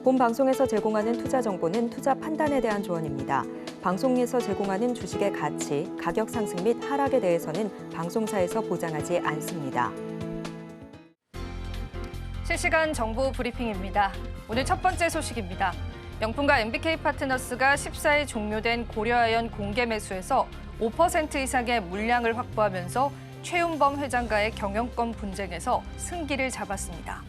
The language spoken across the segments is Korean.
본 방송에서 제공하는 투자 정보는 투자 판단에 대한 조언입니다. 방송에서 제공하는 주식의 가치, 가격 상승 및 하락에 대해서는 방송사에서 보장하지 않습니다. 실시간 정보 브리핑입니다. 오늘 첫 번째 소식입니다. 영풍과 MBK 파트너스가 14일 종료된 고려아연 공개 매수에서 5% 이상의 물량을 확보하면서 최윤범 회장과의 경영권 분쟁에서 승기를 잡았습니다.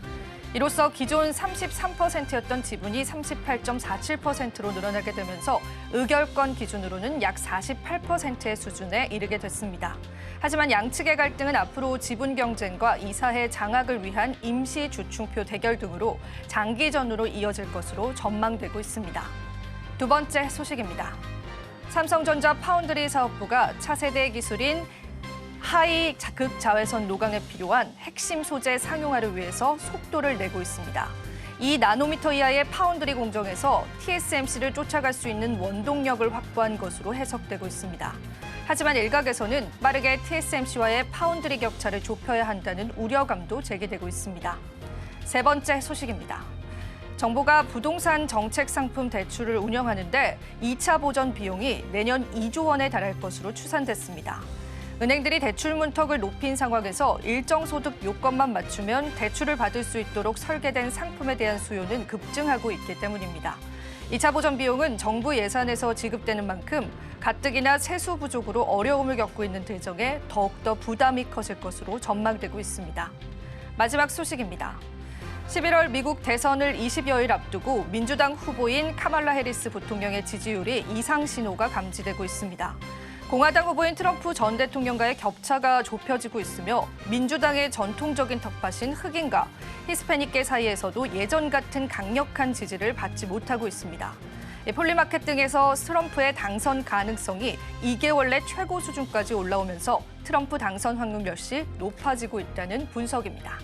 이로써 기존 33%였던 지분이 38.47%로 늘어나게 되면서 의결권 기준으로는 약 48%의 수준에 이르게 됐습니다. 하지만 양측의 갈등은 앞으로 지분 경쟁과 이사회 장악을 위한 임시 주충표 대결 등으로 장기전으로 이어질 것으로 전망되고 있습니다. 두 번째 소식입니다. 삼성전자 파운드리 사업부가 차세대 기술인 하이 극자외선 노광에 필요한 핵심 소재 상용화를 위해서 속도를 내고 있습니다. 2나노미터 이하의 파운드리 공정에서 TSMC를 쫓아갈 수 있는 원동력을 확보한 것으로 해석되고 있습니다. 하지만 일각에서는 빠르게 TSMC와의 파운드리 격차를 좁혀야 한다는 우려감도 제기되고 있습니다. 세 번째 소식입니다. 정부가 부동산 정책 상품 대출을 운영하는데 2차 보전 비용이 내년 2조 원에 달할 것으로 추산됐습니다. 은행들이 대출 문턱을 높인 상황에서 일정 소득 요건만 맞추면 대출을 받을 수 있도록 설계된 상품에 대한 수요는 급증하고 있기 때문입니다. 2차 보전 비용은 정부 예산에서 지급되는 만큼 가뜩이나 세수 부족으로 어려움을 겪고 있는 대정에 더욱더 부담이 커질 것으로 전망되고 있습니다. 마지막 소식입니다. 11월 미국 대선을 20여일 앞두고 민주당 후보인 카말라 해리스 부통령의 지지율이 이상 신호가 감지되고 있습니다. 공화당 후보인 트럼프 전 대통령과의 겹차가 좁혀지고 있으며 민주당의 전통적인 턱밭인 흑인과 히스패닉계 사이에서도 예전 같은 강력한 지지를 받지 못하고 있습니다. 폴리마켓 등에서 트럼프의 당선 가능성이 2개월 내 최고 수준까지 올라오면서 트럼프 당선 확률 역시 높아지고 있다는 분석입니다.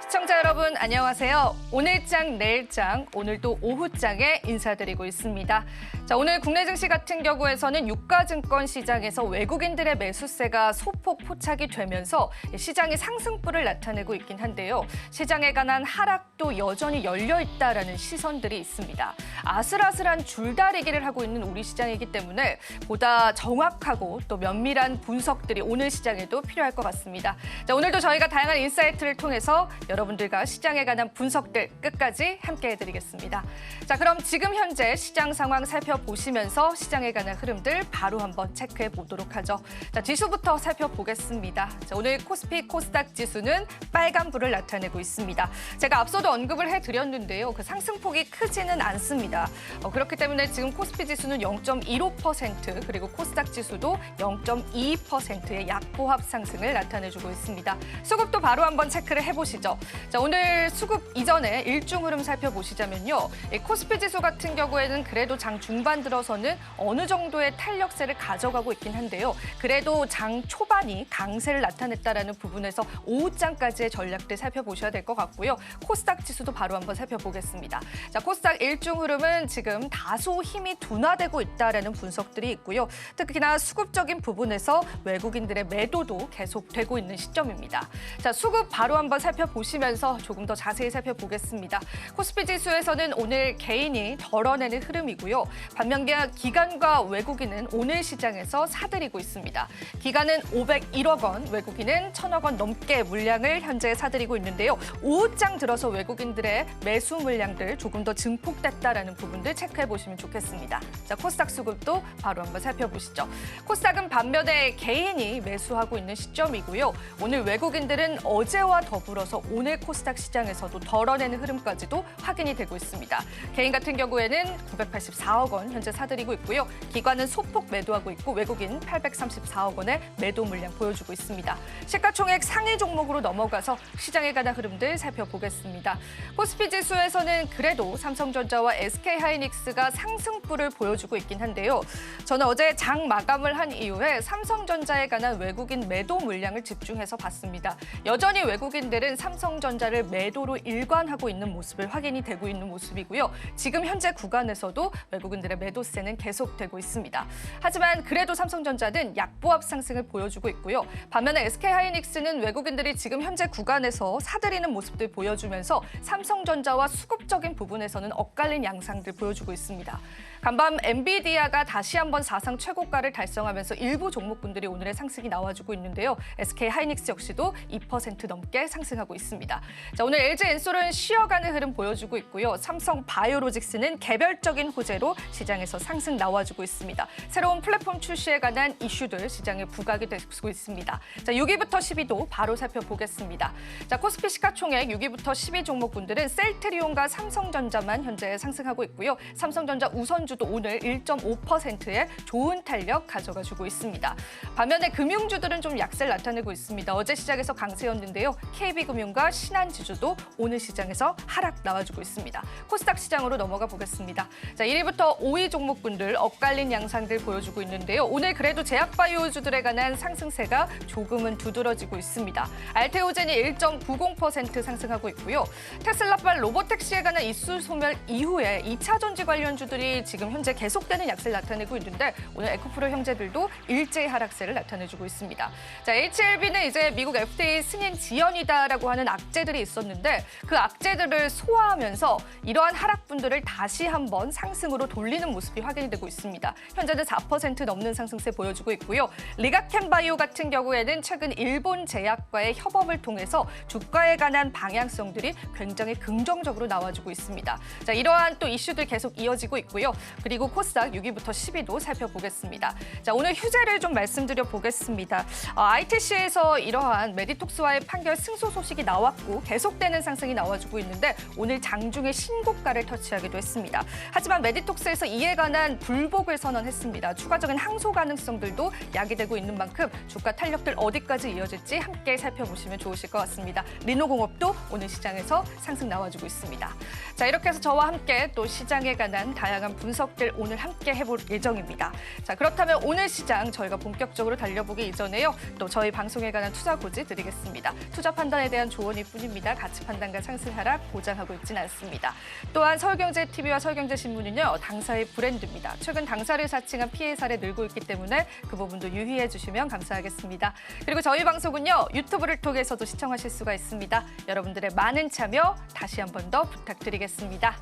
시청자 여러분 안녕하세요. 오늘장 내일장 오늘도 오후장에 인사드리고 있습니다. 자, 오늘 국내 증시 같은 경우에서는 유가증권 시장에서 외국인들의 매수세가 소폭 포착이 되면서 시장이 상승불을 나타내고 있긴 한데요. 시장에 관한 하락도 여전히 열려 있다라는 시선들이 있습니다. 아슬아슬한 줄다리기를 하고 있는 우리 시장이기 때문에 보다 정확하고 또 면밀한 분석들이 오늘 시장에도 필요할 것 같습니다. 자, 오늘도 저희가 다양한 인사이트를 통해서 여러분들과 시장에 관한 분석들 끝까지 함께 해드리겠습니다. 자, 그럼 지금 현재 시장 상황 살펴보시면서 시장에 관한 흐름들 바로 한번 체크해 보도록 하죠. 자, 지수부터 살펴보겠습니다. 자, 오늘 코스피 코스닥 지수는 빨간불을 나타내고 있습니다. 제가 앞서도 언급을 해드렸는데요. 그 상승폭이 크지는 않습니다. 그렇기 때문에 지금 코스피 지수는 0.15% 그리고 코스닥 지수도 0.22%의 약보합 상승을 나타내주고 있습니다. 수급도 바로 한번 체크를 해보시죠. 자, 오늘 수급 이전에 일중 흐름 살펴보시자면요. 코스피 지수 같은 경우에는 그래도 장 중반 들어서는 어느 정도의 탄력세를 가져가고 있긴 한데요. 그래도 장 초반이 강세를 나타냈다라는 부분에서 오후장까지의 전략들 살펴보셔야 될 것 같고요. 코스닥 지수도 바로 한번 살펴보겠습니다. 자, 코스닥 일중 흐름은 지금 다소 힘이 둔화되고 있다라는 분석들이 있고요. 특히나 수급적인 부분에서 외국인들의 매도도 계속되고 있는 시점입니다. 자, 수급 바로 한번 살펴보시면서 조금 더 자세히 살펴보겠습니다. 코스피 지수에서는 오늘 개인이 덜어내는 흐름이고요. 반면 기관과 외국인은 오늘 시장에서 사들이고 있습니다. 기관은 501억 원, 외국인은 1,000억 원 넘게 물량을 현재 사들이고 있는데요. 오후장 들어서 외국인들의 매수 물량들 조금 더 증폭됐다라는 부분들 체크해 보시면 좋겠습니다. 자, 코스닥 수급도 바로 한번 살펴보시죠. 코스닥은 반면에 개인이 매수하고 있는 시점이고요. 오늘 외국인들은 어제와 더불어서 오늘 코스닥 시장에서도 덜어내는 흐름까지도 확인이 되고 있습니다. 개인 같은 경우에는 984억 원 현재 사들이고 있고요. 기관은 소폭 매도하고 있고 외국인 834억 원의 매도 물량 보여주고 있습니다. 시가총액 상위 종목으로 넘어가서 시장에 관한 흐름들 살펴보겠습니다. 코스피 지수에서는 그래도 삼성전자와 SK하이닉스가 상승불을 보여주고 있긴 한데요. 저는 어제 장 마감을 한 이후에 삼성전자에 관한 외국인 매도 물량을 집중해서 봤습니다. 여전히 외국인들은 삼성전자를 매도로 일관하고 있는 모습을 확인이 되고 있는 모습이고요. 지금 현재 구간에서도 외국인들의 외국인들의 매도세는 계속되고 있습니다. 하지만 그래도 삼성전자는 약보합 상승을 보여주고 있고요. 반면에 SK하이닉스는 외국인들이 지금 현재 구간에서 사들이는 모습들 보여주면서 삼성전자와 수급적인 부분에서는 엇갈린 양상들 보여주고 있습니다. 간밤 엔비디아가 다시 한번 사상 최고가를 달성하면서 일부 종목군들이 오늘의 상승이 나와주고 있는데요. SK하이닉스 역시도 2% 넘게 상승하고 있습니다. 자, 오늘 LG엔솔은 쉬어가는 흐름 보여주고 있고요. 삼성바이오로직스는 개별적인 호재로 시장에서 상승 나와주고 있습니다. 새로운 플랫폼 출시에 관한 이슈들 시장에 부각이 되고 있습니다. 자, 6위부터 10위도 바로 살펴보겠습니다. 자, 코스피 시가총액 6위부터 10위 종목군들은 셀트리온과 삼성전자만 현재 상승하고 있고요. 삼성전자 우선주도 오늘 1.5%의 좋은 탄력 가져가주고 있습니다. 반면에 금융주들은 좀 약세를 나타내고 있습니다. 어제 시장에서 강세였는데요. KB금융과 신한지주도 오늘 시장에서 하락 나와주고 있습니다. 코스닥 시장으로 넘어가 보겠습니다. 자, 1위부터 5위 종목군들 엇갈린 양상들 보여주고 있는데요. 오늘 그래도 제약바이오주들에 관한 상승세가 조금은 두드러지고 있습니다. 알테오젠이 1.90% 상승하고 있고요. 테슬라발 로보택시에 관한 이슈 소멸 이후에 2차 전지 관련주들이 지금 현재 계속되는 약세를 나타내고 있는데 오늘 에코프로 형제들도 일제히 하락세를 나타내주고 있습니다. 자, HLB는 이제 미국 FDA 승인 지연이다라고 하는 악재들이 있었는데 그 악재들을 소화하면서 이러한 하락분들을 다시 한번 상승으로 돌리는 모습이 확인이 되고 있습니다. 현재는 4% 넘는 상승세 보여주고 있고요. 리가켄바이오 같은 경우에는 최근 일본 제약과의 협업을 통해서 주가에 관한 방향성들이 굉장히 긍정적으로 나와주고 있습니다. 자, 이러한 또 이슈들 계속 이어지고 있고요. 그리고 코스닥 6위부터 10위도 살펴보겠습니다. 자, 오늘 휴재를 좀 말씀드려 보겠습니다. ITC에서 이러한 메디톡스와의 판결 승소 소식이 나왔고 계속되는 상승이 나와주고 있는데 오늘 장중에 신고가를 터치하기도 했습니다. 하지만 메디톡스에서 이에 관한 불복을 선언했습니다. 추가적인 항소 가능성들도 야기되고 있는 만큼 주가 탄력들 어디까지 이어질지 함께 살펴보시면 좋으실 것 같습니다. 리노공업도 오늘 시장에서 상승 나와주고 있습니다. 자, 이렇게 해서 저와 함께 또 시장에 관한 다양한 분석들 오늘 함께 해볼 예정입니다. 자, 그렇다면 오늘 시장 저희가 본격적으로 달려보기 이전에요. 또 저희 방송에 관한 투자 고지 드리겠습니다. 투자 판단에 대한 조언일 뿐입니다. 가치 판단과 상승 하락 보장하고 있지는 않습니다. 또한 서울경제TV와 서울경제신문은요. 당사의 브랜드입니다. 최근 당사를 사칭한 피해 사례 늘고 있기 때문에 그 부분도 유의해 주시면 감사하겠습니다. 그리고 저희 방송은요. 유튜브를 통해서도 시청하실 수가 있습니다. 여러분들의 많은 참여 다시 한 번 더 부탁드리겠습니다.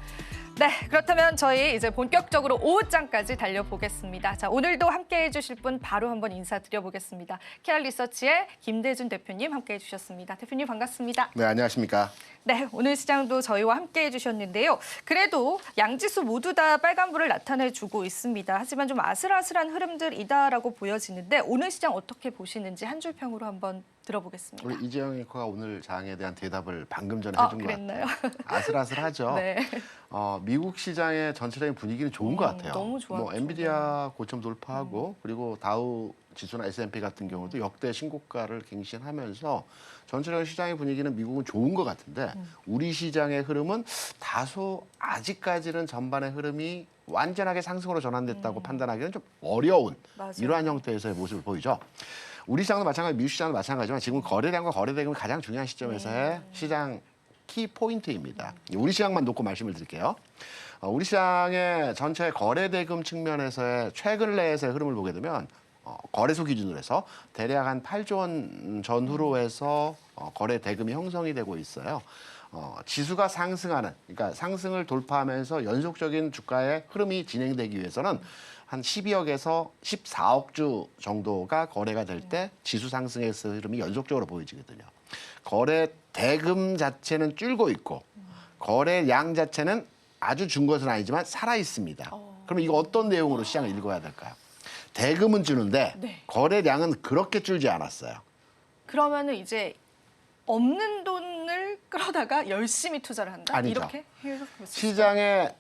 네, 그렇다면 저희 이제 본격적으로 오후장까지 달려보겠습니다. 자, 오늘도 함께해 주실 분 바로 한번 인사드려보겠습니다. KR리서치의 김대준 대표님 함께해 주셨습니다. 대표님 반갑습니다. 네, 안녕하십니까. 네, 오늘 시장도 저희와 함께해 주셨는데요. 그래도 양지수 모두 다 빨간불을 나타내주고 있습니다. 하지만 좀 아슬아슬한 흐름들이다라고 보여지는데 오늘 시장 어떻게 보시는지 한 줄 평으로 한번 들어보겠습니다. 우리 이재영 앵커가 오늘 장에 대한 대답을 방금 전에 해준 것 그랬나요? 같아요. 아슬아슬하죠. 네. 미국 시장의 전체적인 분위기는 좋은 것 같아요. 너무 좋았죠. 엔비디아 고점 돌파하고 그리고 다우 지수나 S&P 같은 경우도 역대 신고가를 갱신하면서 전체적인 시장의 분위기는 미국은 좋은 것 같은데 우리 시장의 흐름은 다소 아직까지는 전반의 흐름이 완전하게 상승으로 전환됐다고 판단하기는 좀 어려운 맞아요. 이러한 형태에서의 모습을 보이죠. 우리 시장도 마찬가지, 미국 시장도 마찬가지지만 지금 거래량과 거래대금이 가장 중요한 시점에서의 시장 키 포인트입니다. 우리 시장만 놓고 말씀을 드릴게요. 우리 시장의 전체 거래대금 측면에서의 최근 내에서의 흐름을 보게 되면 거래소 기준으로 해서 대략 한 8조 원 전후로 해서 거래 대금이 형성이 되고 있어요. 지수가 상승하는, 그러니까 상승을 돌파하면서 연속적인 주가의 흐름이 진행되기 위해서는 한 12억에서 14억 주 정도가 거래가 될 때 지수 상승의 흐름이 연속적으로 보여지거든요. 거래 대금 자체는 줄고 있고 거래량 자체는 아주 준 것은 아니지만 살아 있습니다. 그럼 이거 어떤 내용으로 시장을 읽어야 될까요? 대금은 주는데 네. 거래량은 그렇게 줄지 않았어요. 그러면은 이제 없는 돈을 끌어다가 열심히 투자를 한다? 아니죠. 이렇게 해석할 수 있어요? 시장의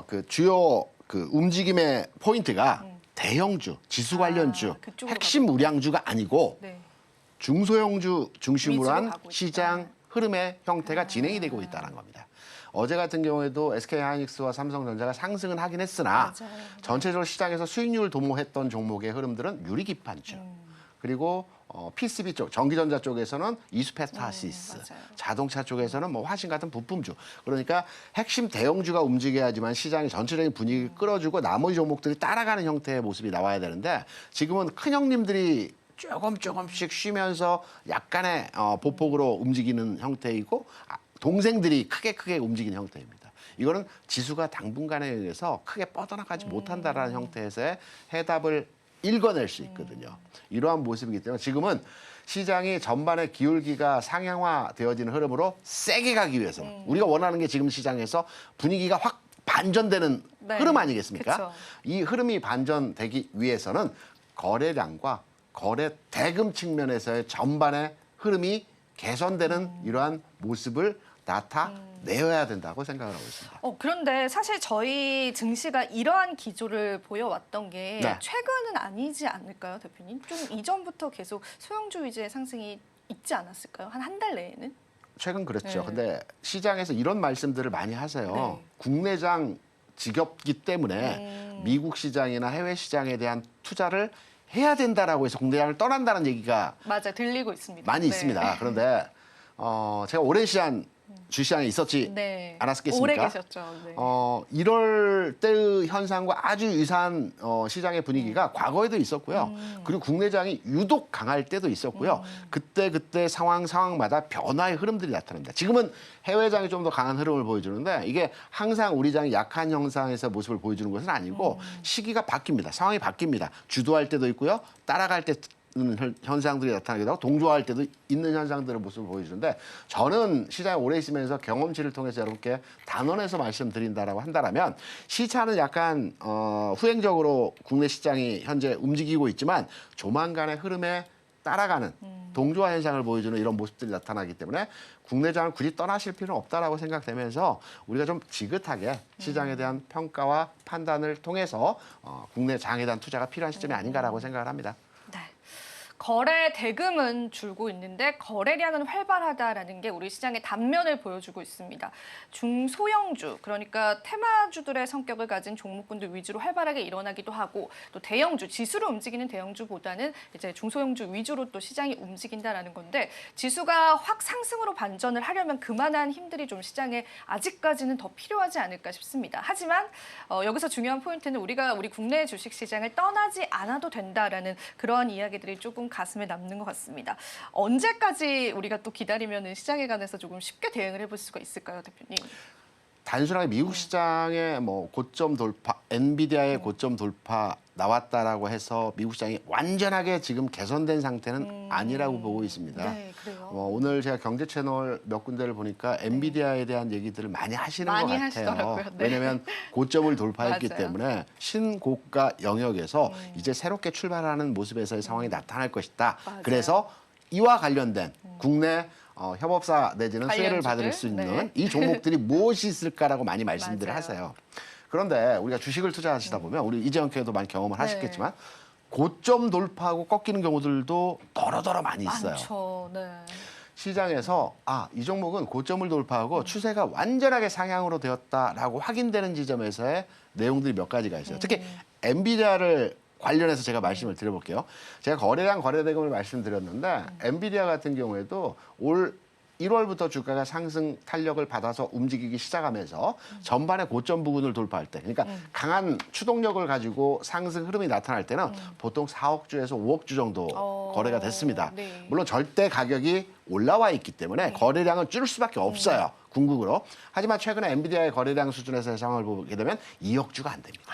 그 주요 그 움직임의 포인트가 대형주, 지수 관련주, 그쪽으로 핵심 우량주가 아니고 네. 중소형주 중심으로 위주로 한 가고 있다. 시장 흐름의 형태가 진행이 되고 있다는 겁니다. 어제 같은 경우에도 SK하이닉스와 삼성전자가 상승은 하긴 했으나 맞아요. 전체적으로 시장에서 수익률을 도모했던 종목의 흐름들은 유리기판주 그리고 PCB 쪽, 전기전자 쪽에서는 이수페스타시스, 맞아요. 자동차 쪽에서는 뭐 화신 같은 부품주. 그러니까 핵심 대형주가 움직여야지만 시장의 전체적인 분위기를 끌어주고 나머지 종목들이 따라가는 형태의 모습이 나와야 되는데 지금은 큰 형님들이 조금씩 쉬면서 약간의 보폭으로 움직이는 형태이고 동생들이 크게 움직이는 형태입니다. 이거는 지수가 당분간에 의해서 크게 뻗어나가지 못한다라는 형태에서의 해답을 읽어낼 수 있거든요. 이러한 모습이기 때문에 지금은 시장이 전반의 기울기가 상향화되어지는 흐름으로 세게 가기 위해서는 우리가 원하는 게 지금 시장에서 분위기가 확 반전되는 네. 흐름 아니겠습니까? 그쵸. 이 흐름이 반전되기 위해서는 거래량과 거래 대금 측면에서의 전반의 흐름이 개선되는 이러한 모습을 나타내야 된다고 생각을 하고 있습니다. 그런데 사실 저희 증시가 이러한 기조를 보여왔던 게 네. 최근은 아니지 않을까요, 대표님? 좀 이전부터 계속 소형주 위주의 상승이 있지 않았을까요? 한 달 내에는? 최근 그랬죠. 네. 근데 시장에서 이런 말씀들을 많이 하세요. 네. 국내장 지겹기 때문에 미국 시장이나 해외 시장에 대한 투자를 해야 된다라고 해서 국내장을 떠난다는 얘기가 맞아, 들리고 있습니다. 많이 네. 있습니다. 그런데 제가 오랜 시간 주시장에 있었지 네. 않았겠습니까? 오래 계셨죠. 네. 이럴 때의 현상과 아주 유사한 시장의 분위기가 과거에도 있었고요. 그리고 국내장이 유독 강할 때도 있었고요. 그때 상황마다 변화의 흐름들이 나타납니다. 지금은 해외장이 좀 더 강한 흐름을 보여주는데 이게 항상 우리 장이 약한 형상에서 모습을 보여주는 것은 아니고 시기가 바뀝니다. 상황이 바뀝니다. 주도할 때도 있고요. 따라갈 때 현상들이 나타나기도 하고 동조할 때도 있는 현상들의 모습을 보여주는데 저는 시장에 오래 있으면서 경험치를 통해서 여러분께 단언해서 말씀드린다라고 한다면 시차는 약간 후행적으로 국내 시장이 현재 움직이고 있지만 조만간의 흐름에 따라가는 동조화 현상을 보여주는 이런 모습들이 나타나기 때문에 국내장을 굳이 떠나실 필요는 없다라고 생각되면서 우리가 좀 지긋하게 시장에 대한 평가와 판단을 통해서 국내 장에 대한 투자가 필요한 시점이 아닌가라고 생각을 합니다. 네. 거래 대금은 줄고 있는데 거래량은 활발하다라는 게 우리 시장의 단면을 보여주고 있습니다. 중소형주, 그러니까 테마주들의 성격을 가진 종목군들 위주로 활발하게 일어나기도 하고 또 대형주, 지수로 움직이는 대형주보다는 이제 중소형주 위주로 또 시장이 움직인다라는 건데 지수가 확 상승으로 반전을 하려면 그만한 힘들이 좀 시장에 아직까지는 더 필요하지 않을까 싶습니다. 하지만 여기서 중요한 포인트는 우리 국내 주식 시장을 떠나지 않아도 된다라는 그러한 이야기들이 조금 가슴에 남는 것 같습니다. 언제까지 우리가 또 기다리면 시장에 관해서 조금 쉽게 대응을 해볼 수가 있을까요, 대표님? 단순하게 미국 시장의 뭐 고점 돌파, 엔비디아의 고점 돌파 나왔다라고 해서 미국 시장이 완전하게 지금 개선된 상태는 아니라고 보고 있습니다. 네, 그래요. 오늘 제가 경제 채널 몇 군데를 보니까 엔비디아에 대한 얘기들을 많이 하시는 많이 것 같아요. 하시더라고요. 네. 왜냐하면 고점을 돌파했기 맞아요. 때문에 신고가 영역에서 이제 새롭게 출발하는 모습에서의 상황이 나타날 것이다. 맞아요. 그래서 이와 관련된 국내 협업사 내지는 수혜를 관련주들? 받을 수 있는 네. 이 종목들이 무엇이 있을까라고 많이 말씀들을 맞아요. 하세요. 그런데 우리가 주식을 투자하시다 보면 우리 이재영 교수도 많이 경험을 네. 하셨겠지만 고점 돌파하고 꺾이는 경우들도 더러더러 많이 있어요. 많죠. 네. 시장에서 이 종목은 고점을 돌파하고 추세가 완전하게 상향으로 되었다라고 확인되는 지점에서의 내용들이 몇 가지가 있어요. 특히 엔비디아를 관련해서 제가 말씀을 드려볼게요. 제가 거래량 거래대금을 말씀드렸는데 엔비디아 같은 경우에도 올 1월부터 주가가 상승 탄력을 받아서 움직이기 시작하면서 전반의 고점 부근을 돌파할 때, 그러니까 강한 추동력을 가지고 상승 흐름이 나타날 때는 보통 4억 주에서 5억 주 정도 거래가 됐습니다. 네. 물론 절대 가격이 올라와 있기 때문에 거래량은 줄을 수밖에 없어요. 궁극으로. 하지만 최근에 엔비디아의 거래량 수준에서의 상황을 보게 되면 2억 주가 안 됩니다.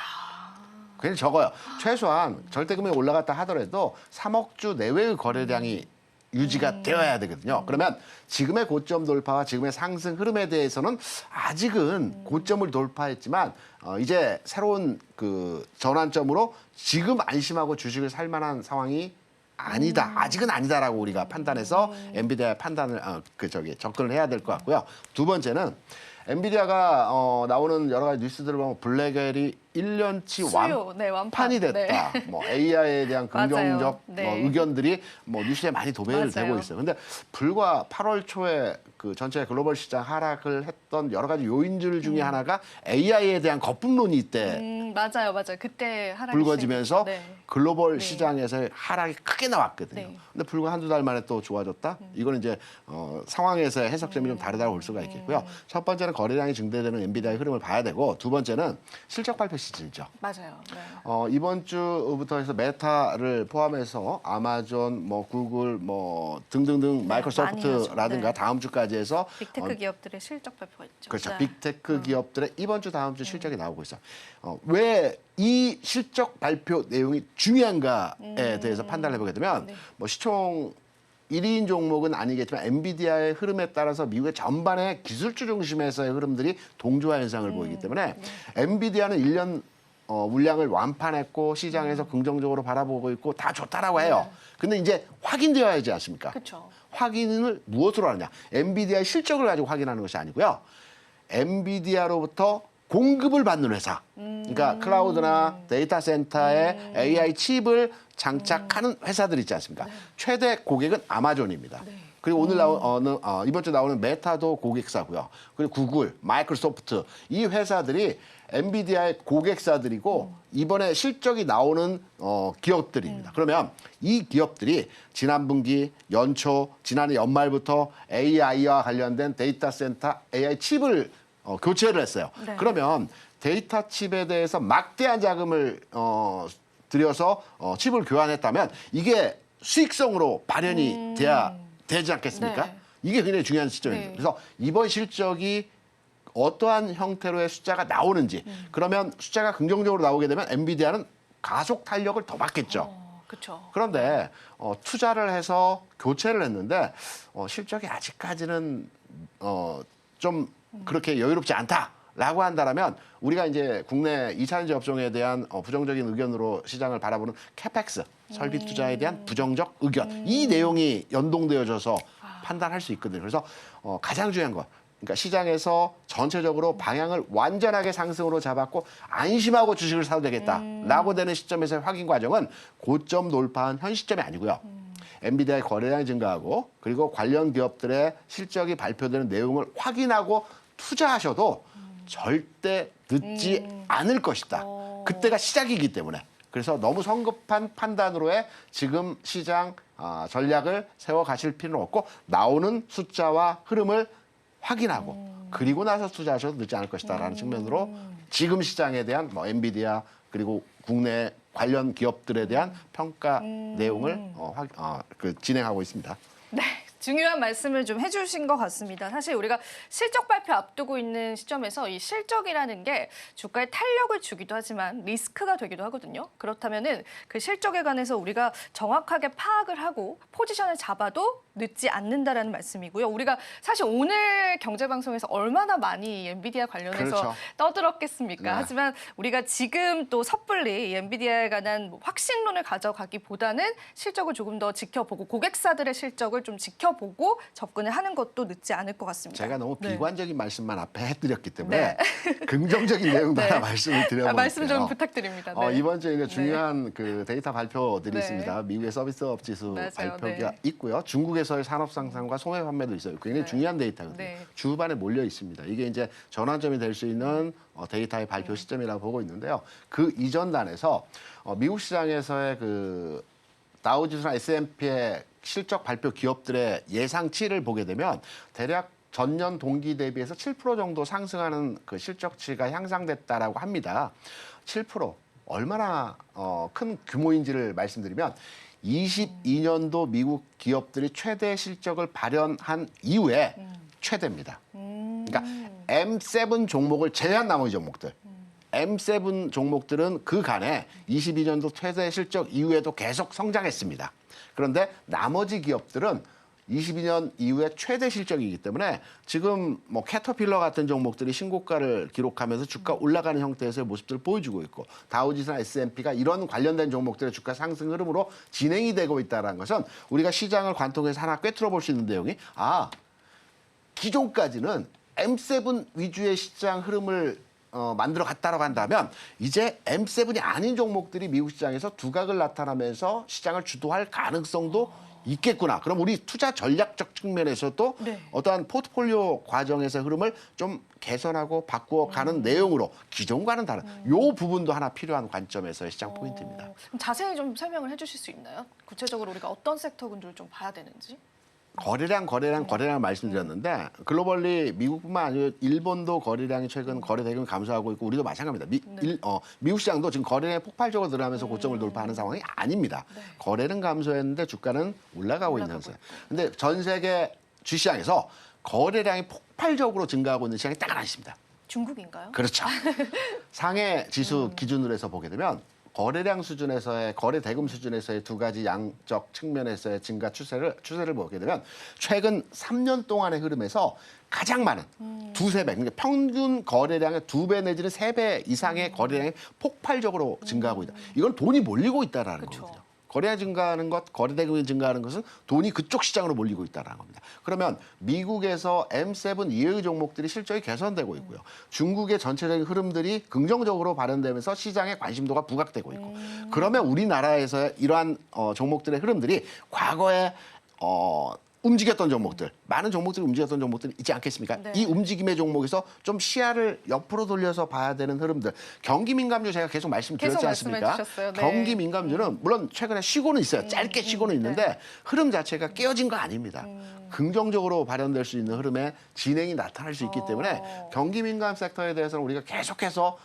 굉장히 적어요. 최소한 절대금액이 올라갔다 하더라도 3억 주 내외의 거래량이 유지가 되어야 되거든요. 그러면 지금의 고점 돌파와 지금의 상승 흐름에 대해서는 아직은 고점을 돌파했지만 이제 새로운 그 전환점으로 지금 안심하고 주식을 살 만한 상황이 아니다. 아직은 아니다라고 우리가 판단해서 엔비디아의 판단을 접근을 해야 될 것 같고요. 두 번째는 엔비디아가 나오는 여러 가지 뉴스들을 보면 블랙웰이 1년치 수요, 네, 완판이 됐다. 네. 뭐 AI에 대한 긍정적 맞아요. 네. 의견들이 뭐 뉴스에 많이 도배를 맞아요. 되고 있어요. 근데 불과 8월 초에 그 전체 글로벌 시장 하락을 했던 여러 가지 요인들 중에 하나가 AI에 대한 거품론이 이때 맞아요. 그때 하락이 불거지면서 네. 글로벌 네. 시장에서의 하락이 크게 나왔거든요. 네. 근데 불과 한두 달 만에 또 좋아졌다? 이거는 이제 상황에서의 해석점이 좀 다르다고 볼 수가 있겠고요. 첫 번째는 거래량이 증대되는 엔비디아의 흐름을 봐야 되고 두 번째는 실적 발표 시즌이죠. 맞아요. 네. 이번 주부터 해서 메타를 포함해서 아마존, 뭐 구글, 뭐 등등등 마이크로소프트라든가 네. 다음 주까지 해서 빅테크 기업들의 실적 발표가 있죠. 그렇죠. 네. 빅테크 기업들의 이번 주 다음 주 실적이 나오고 있어. 왜 이 실적 발표 내용이 중요한가에 대해서 판단을 해보게 되면 네. 뭐 시총 1위인 종목은 아니겠지만 엔비디아의 흐름에 따라서 미국의 전반의 기술주 중심에서의 흐름들이 동조화 현상을 보이기 때문에 엔비디아는 1년 물량을 완판했고 시장에서 긍정적으로 바라보고 있고 다 좋다라고 해요. 근데 이제 확인되어야 하지 않습니까? 그렇죠. 확인을 무엇으로 하느냐? 엔비디아의 실적을 가지고 확인하는 것이 아니고요. 엔비디아로부터 공급을 받는 회사. 그러니까 클라우드나 데이터 센터에 AI 칩을 장착하는 회사들 있지 않습니까? 최대 고객은 아마존입니다. 그리고 오늘 이번 주 나오는 메타도 고객사고요. 그리고 구글, 마이크로소프트 이 회사들이 엔비디아의 고객사들이고 이번에 실적이 나오는 기업들입니다. 그러면 이 기업들이 지난 분기, 연초, 지난해 연말부터 AI와 관련된 데이터 센터 AI 칩을 교체를 했어요. 네. 그러면 데이터 칩에 대해서 막대한 자금을 들여서 칩을 교환했다면 이게 수익성으로 발현이 돼야 되지 않겠습니까? 네. 이게 굉장히 중요한 시점입니다. 네. 그래서 이번 실적이 어떠한 형태로의 숫자가 나오는지 그러면 숫자가 긍정적으로 나오게 되면 엔비디아는 가속 탄력을 더 받겠죠. 그렇죠. 그런데 투자를 해서 교체를 했는데 실적이 아직까지는 좀 그렇게 여유롭지 않다라고 한다라면 우리가 이제 국내 2차전지 업종에 대한 부정적인 의견으로 시장을 바라보는 캐펙스 설비 투자에 대한 부정적 의견 이 내용이 연동되어져서 판단할 수 있거든요. 그래서 가장 중요한 것. 그러니까 시장에서 전체적으로 방향을 완전하게 상승으로 잡았고 안심하고 주식을 사도 되겠다라고 되는 시점에서의 확인 과정은 고점 돌파한 현 시점이 아니고요. 엔비디아의 거래량이 증가하고 그리고 관련 기업들의 실적이 발표되는 내용을 확인하고 투자하셔도 절대 늦지 않을 것이다. 그때가 시작이기 때문에. 그래서 너무 성급한 판단으로의 지금 시장 전략을 세워가실 필요는 없고 나오는 숫자와 흐름을 확인하고 그리고 나서 투자하셔도 늦지 않을 것이다라는 측면으로 지금 시장에 대한 뭐 엔비디아 그리고 국내 관련 기업들에 대한 평가 내용을 진행하고 있습니다. 네, 중요한 말씀을 좀 해주신 것 같습니다. 사실 우리가 실적 발표 앞두고 있는 시점에서 이 실적이라는 게 주가에 탄력을 주기도 하지만 리스크가 되기도 하거든요. 그렇다면은 그 실적에 관해서 우리가 정확하게 파악을 하고 포지션을 잡아도 늦지 않는다라는 말씀이고요. 우리가 사실 오늘 경제방송에서 얼마나 많이 엔비디아 관련해서 그렇죠. 떠들었겠습니까? 네. 하지만 우리가 지금 또 섣불리 이 엔비디아에 관한 확신론을 가져가기보다는 실적을 조금 더 지켜보고 고객사들의 실적을 좀 지켜보고 접근을 하는 것도 늦지 않을 것 같습니다. 제가 너무 네. 비관적인 말씀만 앞에 해드렸기 때문에 긍정적인 내용도 네. 하나 말씀을 드려볼게요. 말씀 좀 부탁드립니다. 네. 이번 주에 이제 중요한 그 데이터 발표들이 네. 있습니다. 미국의 서비스업 지수 맞아요. 발표가 네. 있고요. 중국에서의 산업 상승과 소매 판매도 있어요. 굉장히 네. 중요한 데이터거든요. 네. 주반에 몰려 있습니다. 이게 이제 전환점이 될 수 있는 데이터의 발표 시점이라고 보고 있는데요. 그 이전 단에서 미국 시장에서의 그 다우지수나 S&P의 실적 발표 기업들의 예상치를 보게 되면 대략 전년 동기 대비해서 7% 정도 상승하는 그 실적치가 향상됐다라고 합니다. 7% 얼마나 큰 규모인지를 말씀드리면 22년도 미국 기업들이 최대 실적을 발현한 이후에 최대입니다. 그러니까 M7 종목을 제외한 나머지 종목들. M7 종목들은 그간에 22년도 최대 실적 이후에도 계속 성장했습니다. 그런데 나머지 기업들은 22년 이후에 최대 실적이기 때문에 지금 뭐 캐터필러 같은 종목들이 신고가를 기록하면서 주가 올라가는 형태에서의 모습들을 보여주고 있고 다우지수나 S&P가 이런 관련된 종목들의 주가 상승 흐름으로 진행이 되고 있다는 것은 우리가 시장을 관통해서 하나 꿰뚫어 볼 수 있는 내용이 기존까지는 M7 위주의 시장 흐름을 만들어 갔다라고 한다면 이제 M7이 아닌 종목들이 미국 시장에서 두각을 나타나면서 시장을 주도할 가능성도 있겠구나. 그럼 우리 투자 전략적 측면에서도 네. 어떠한 포트폴리오 과정에서 흐름을 좀 개선하고 바꾸어가는 내용으로 기존과는 다른 요 부분도 하나 필요한 관점에서의 시장 포인트입니다. 그럼 자세히 좀 설명을 해주실 수 있나요? 구체적으로 우리가 어떤 섹터군들을 좀 봐야 되는지. 거래량 말씀드렸는데 글로벌리 미국뿐만 아니라 일본도 거래량이 최근 거래 대금이 감소하고 있고 우리도 마찬가지입니다. 미국 시장도 지금 거래량이 폭발적으로 늘어나면서 고점을 돌파하는 상황이 아닙니다. 거래는 감소했는데 주가는 올라가고 있는 상황. 근데 전 세계 주시장에서 거래량이 폭발적으로 증가하고 있는 시장이 딱 하나 있습니다. 중국인가요? 그렇죠. 상해 지수 기준으로 해서 보게 되면 거래량 수준에서의 거래 대금 수준에서의 두 가지 양적 측면에서의 증가 추세를 보게 되면 최근 3년 동안의 흐름에서 가장 많은 두세 배, 그러니까 평균 거래량의 2배 내지는 3배 이상의 거래량이 폭발적으로 증가하고 있다. 이건 돈이 몰리고 있다라는 그쵸. 거거든요. 거래량 증가하는 것, 거래 대금이 증가하는 것은 돈이 그쪽 시장으로 몰리고 있다는 겁니다. 그러면 미국에서 M7 이외의 종목들이 실적이 개선되고 있고요. 중국의 전체적인 흐름들이 긍정적으로 발현되면서 시장의 관심도가 부각되고 있고. 그러면 우리나라에서의 이러한 종목들의 흐름들이 과거에 움직였던 종목들, 많은 종목들이 움직였던 종목들이 있지 않겠습니까? 네. 이 움직임의 종목에서 좀 시야를 옆으로 돌려서 봐야 되는 흐름들. 경기 민감주 제가 계속 말씀드렸지 계속 않습니까? 말씀해 주셨어요. 네. 경기 민감주는 물론 최근에 쉬고는 있어요. 짧게 쉬고는 있는데 흐름 자체가 깨어진 거 아닙니다. 긍정적으로 발현될 수 있는 흐름에 진행이 나타날 수 있기 때문에 경기 민감 섹터에 대해서는 우리가 계속해서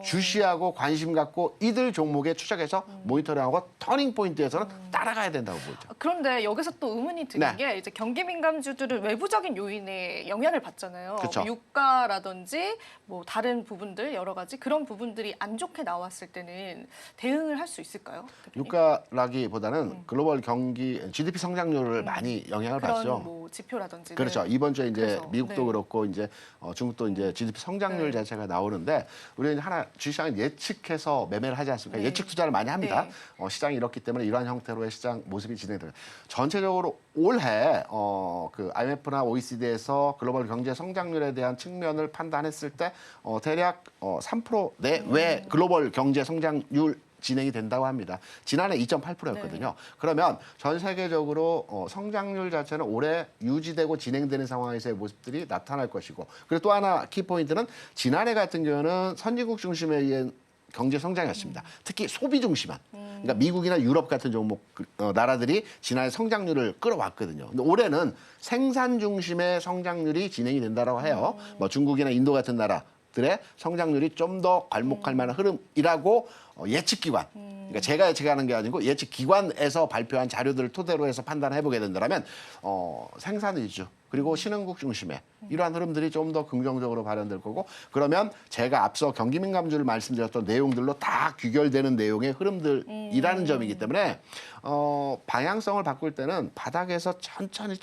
주시하고 관심 갖고 이들 종목에 추적해서 모니터링하고 터닝 포인트에서는 따라가야 된다고 보죠. 그런데 여기서 또 의문이 드는 네. 게 이제 경기 민감주들은 외부적인 요인에 영향을 받잖아요. 그쵸. 뭐 유가라든지 뭐 다른 부분들 여러 가지 그런 부분들이 안 좋게 나왔을 때는 대응을 할 수 있을까요? 대표님? 유가라기보다는 글로벌 경기 GDP 성장률을 많이 영향을 그런 받죠. 뭐 지표라든지 그렇죠. 이번 주에 이제 그래서, 미국도 네. 그렇고 이제 중국도 이제 GDP 성장률 네. 자체가 나오는데 우리는 이제 하나 주시장을 예측해서 매매를 하지 않습니까? 네. 예측 투자를 많이 합니다. 네. 시장이 이렇기 때문에 이러한 형태로의 시장 모습이 진행돼요. 전체적으로 올해 그 IMF나 OECD에서 글로벌 경제 성장률에 대한 측면을 판단했을 때 대략 3% 내외 글로벌 경제 성장률 진행이 된다고 합니다. 지난해 2.8%였거든요. 네. 그러면 전 세계적으로 성장률 자체는 올해 유지되고 진행되는 상황에서의 모습들이 나타날 것이고 그리고 또 하나 키포인트는 지난해 같은 경우는 선진국 중심에 의한 경제 성장이었습니다. 특히 소비 중심한. 그러니까 미국이나 유럽 같은 종목 나라들이 지난해 성장률을 끌어왔거든요. 근데 올해는 생산 중심의 성장률이 진행이 된다고 해요. 뭐 중국이나 인도 같은 나라들의 성장률이 좀 더 괄목할 만한 흐름이라고 예측기관, 그러니까 제가 예측하는 게 아니고 예측기관에서 발표한 자료들을 토대로 해서 판단해 보게 된다면 생산 위주 그리고 신흥국 중심의 이러한 흐름들이 좀 더 긍정적으로 발현될 거고 그러면 제가 앞서 경기 민감주를 말씀드렸던 내용들로 다 귀결되는 내용의 흐름들이라는 점이기 때문에 방향성을 바꿀 때는 바닥에서 천천히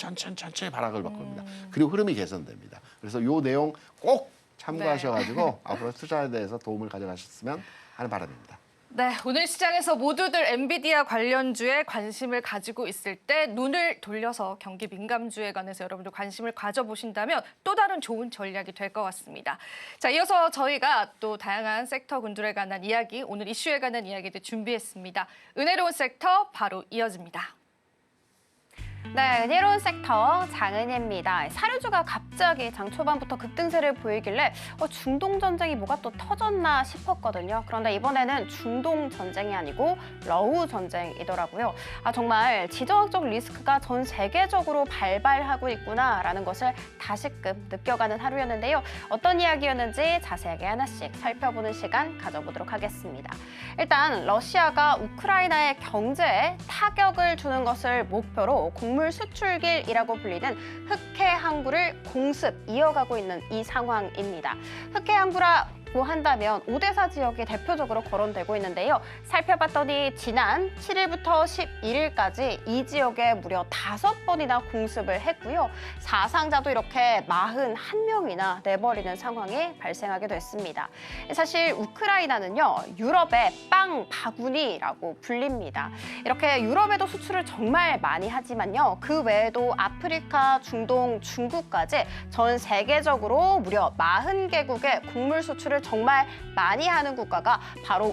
바닥을 바꿉니다. 그리고 흐름이 개선됩니다. 그래서 이 내용 꼭 참고하셔가지고 앞으로 투자에 대해서 도움을 가져가셨으면 하는 바람입니다. 네, 오늘 시장에서 모두들 엔비디아 관련주에 관심을 가지고 있을 때 눈을 돌려서 경기 민감주에 관해서 여러분들 관심을 가져보신다면 또 다른 좋은 전략이 될 것 같습니다. 자, 이어서 저희가 또 다양한 섹터군들에 관한 이야기, 오늘 이슈에 관한 이야기들 준비했습니다. 은혜로운 섹터 바로 이어집니다. 네, 은혜로운 섹터 장은혜입니다. 사료주가 갑자기 장 초반부터 급등세를 보이길래 중동 전쟁이 뭐가 또 터졌나 싶었거든요. 그런데 이번에는 중동 전쟁이 아니고 러우 전쟁이더라고요. 정말 지정학적 리스크가 전 세계적으로 발발하고 있구나라는 것을 다시금 느껴가는 하루였는데요. 어떤 이야기였는지 자세하게 하나씩 살펴보는 시간 가져보도록 하겠습니다. 일단 러시아가 우크라이나의 경제에 타격을 주는 것을 목표로 곡물 수출길이라고 불리는 흑해 항구를 공습 이어가고 있는 이 상황입니다. 흑해 항구라고 한다면 오데사 지역이 대표적으로 거론되고 있는데요. 살펴봤더니 지난 7일부터 11일까지 이 지역에 무려 5번이나 공습을 했고요. 사상자도 이렇게 41명이나 내버리는 상황이 발생하게 됐습니다. 사실 우크라이나는요, 유럽의 빵 바구니라고 불립니다. 이렇게 유럽에도 수출을 정말 많이 하지만요. 그 외에도 아프리카, 중동, 중국까지 전 세계적으로 무려 40개국에 곡물 수출을 정말 많이 하는 국가가 바로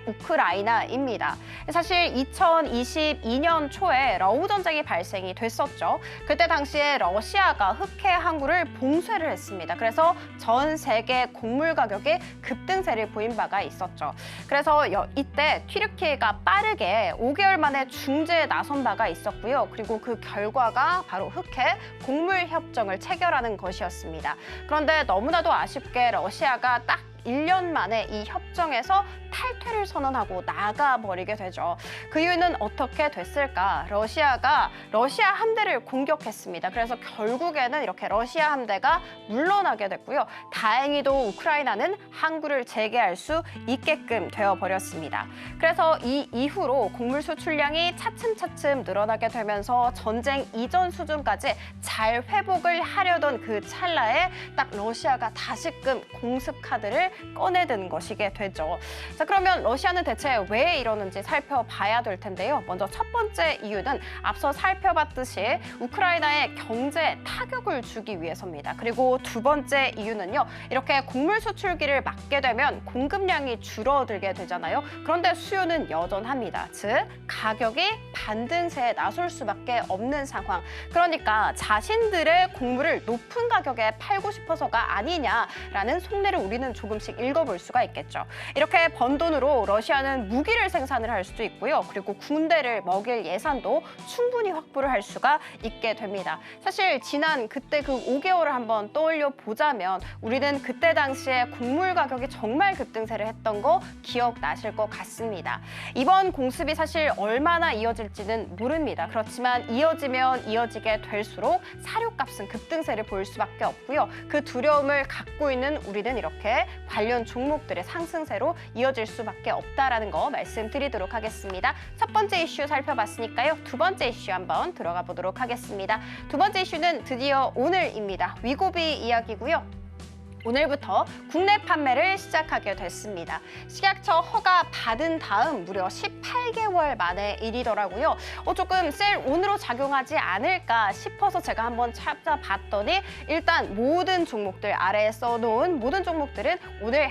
우크라이나입니다. 사실 2022년 초에 러우 전쟁이 발생이 됐었죠. 그때 당시에 러시아가 흑해 항구를 봉쇄를 했습니다. 그래서 전 세계 곡물 가격이 급등세를 보인 바가 있었죠. 그래서 이때 튀르키예가 빠르게 5개월 만에 중재에 나선 바가 있었고요. 그리고 그 결과가 바로 흑해 곡물 협정을 체결하는 것이었습니다. 그런데 너무나도 아쉽게 러시아가 딱 1년 만에 이 협정에서 탈퇴를 선언하고 나가버리게 되죠. 그 이유는 어떻게 됐을까? 러시아가 러시아 함대를 공격했습니다. 그래서 결국에는 이렇게 러시아 함대가 물러나게 됐고요. 다행히도 우크라이나는 항구를 재개할 수 있게끔 되어버렸습니다. 그래서 이 이후로 곡물 수출량이 차츰차츰 늘어나게 되면서 전쟁 이전 수준까지 잘 회복을 하려던 그 찰나에 딱 러시아가 다시금 공습 카드를 꺼내든 것이게 되죠. 자, 그러면 러시아는 대체 왜 이러는지 살펴봐야 될 텐데요. 먼저 첫 번째 이유는 앞서 살펴봤듯이 우크라이나에 경제 타격을 주기 위해서입니다. 그리고 두 번째 이유는요. 이렇게 곡물 수출기를 막게 되면 공급량이 줄어들게 되잖아요. 그런데 수요는 여전합니다. 즉 가격이 반등세에 나설 수밖에 없는 상황. 그러니까 자신들의 곡물을 높은 가격에 팔고 싶어서가 아니냐라는 속내를 우리는 조금씩 읽어볼 수가 있겠죠. 이렇게 번 돈으로 러시아는 무기를 생산을 할 수도 있고요. 그리고 군대를 먹일 예산도 충분히 확보를 할 수가 있게 됩니다. 사실 지난 그때 그 5개월을 한번 떠올려 보자면 우리는 그때 당시에 곡물 가격이 정말 급등세를 했던 거 기억나실 것 같습니다. 이번 공습이 사실 얼마나 이어질지는 모릅니다. 그렇지만 이어지면 이어지게 될수록 사료값은 급등세를 보일 수밖에 없고요. 그 두려움을 갖고 있는 우리는 이렇게 관련 종목들의 상승세로 이어질 수밖에 없다라는 거 말씀드리도록 하겠습니다. 첫 번째 이슈 살펴봤으니까요. 두 번째 이슈 한번 들어가 보도록 하겠습니다. 두 번째 이슈는 드디어 오늘입니다. 위고비 이야기고요. 오늘부터 국내 판매를 시작하게 됐습니다. 식약처 허가 받은 다음 무려 18개월 만의 일이더라고요. 조금 셀 온으로 작용하지 않을까 싶어서 제가 한번 찾아봤더니 일단 모든 종목들 아래에 써놓은 모든 종목들은 오늘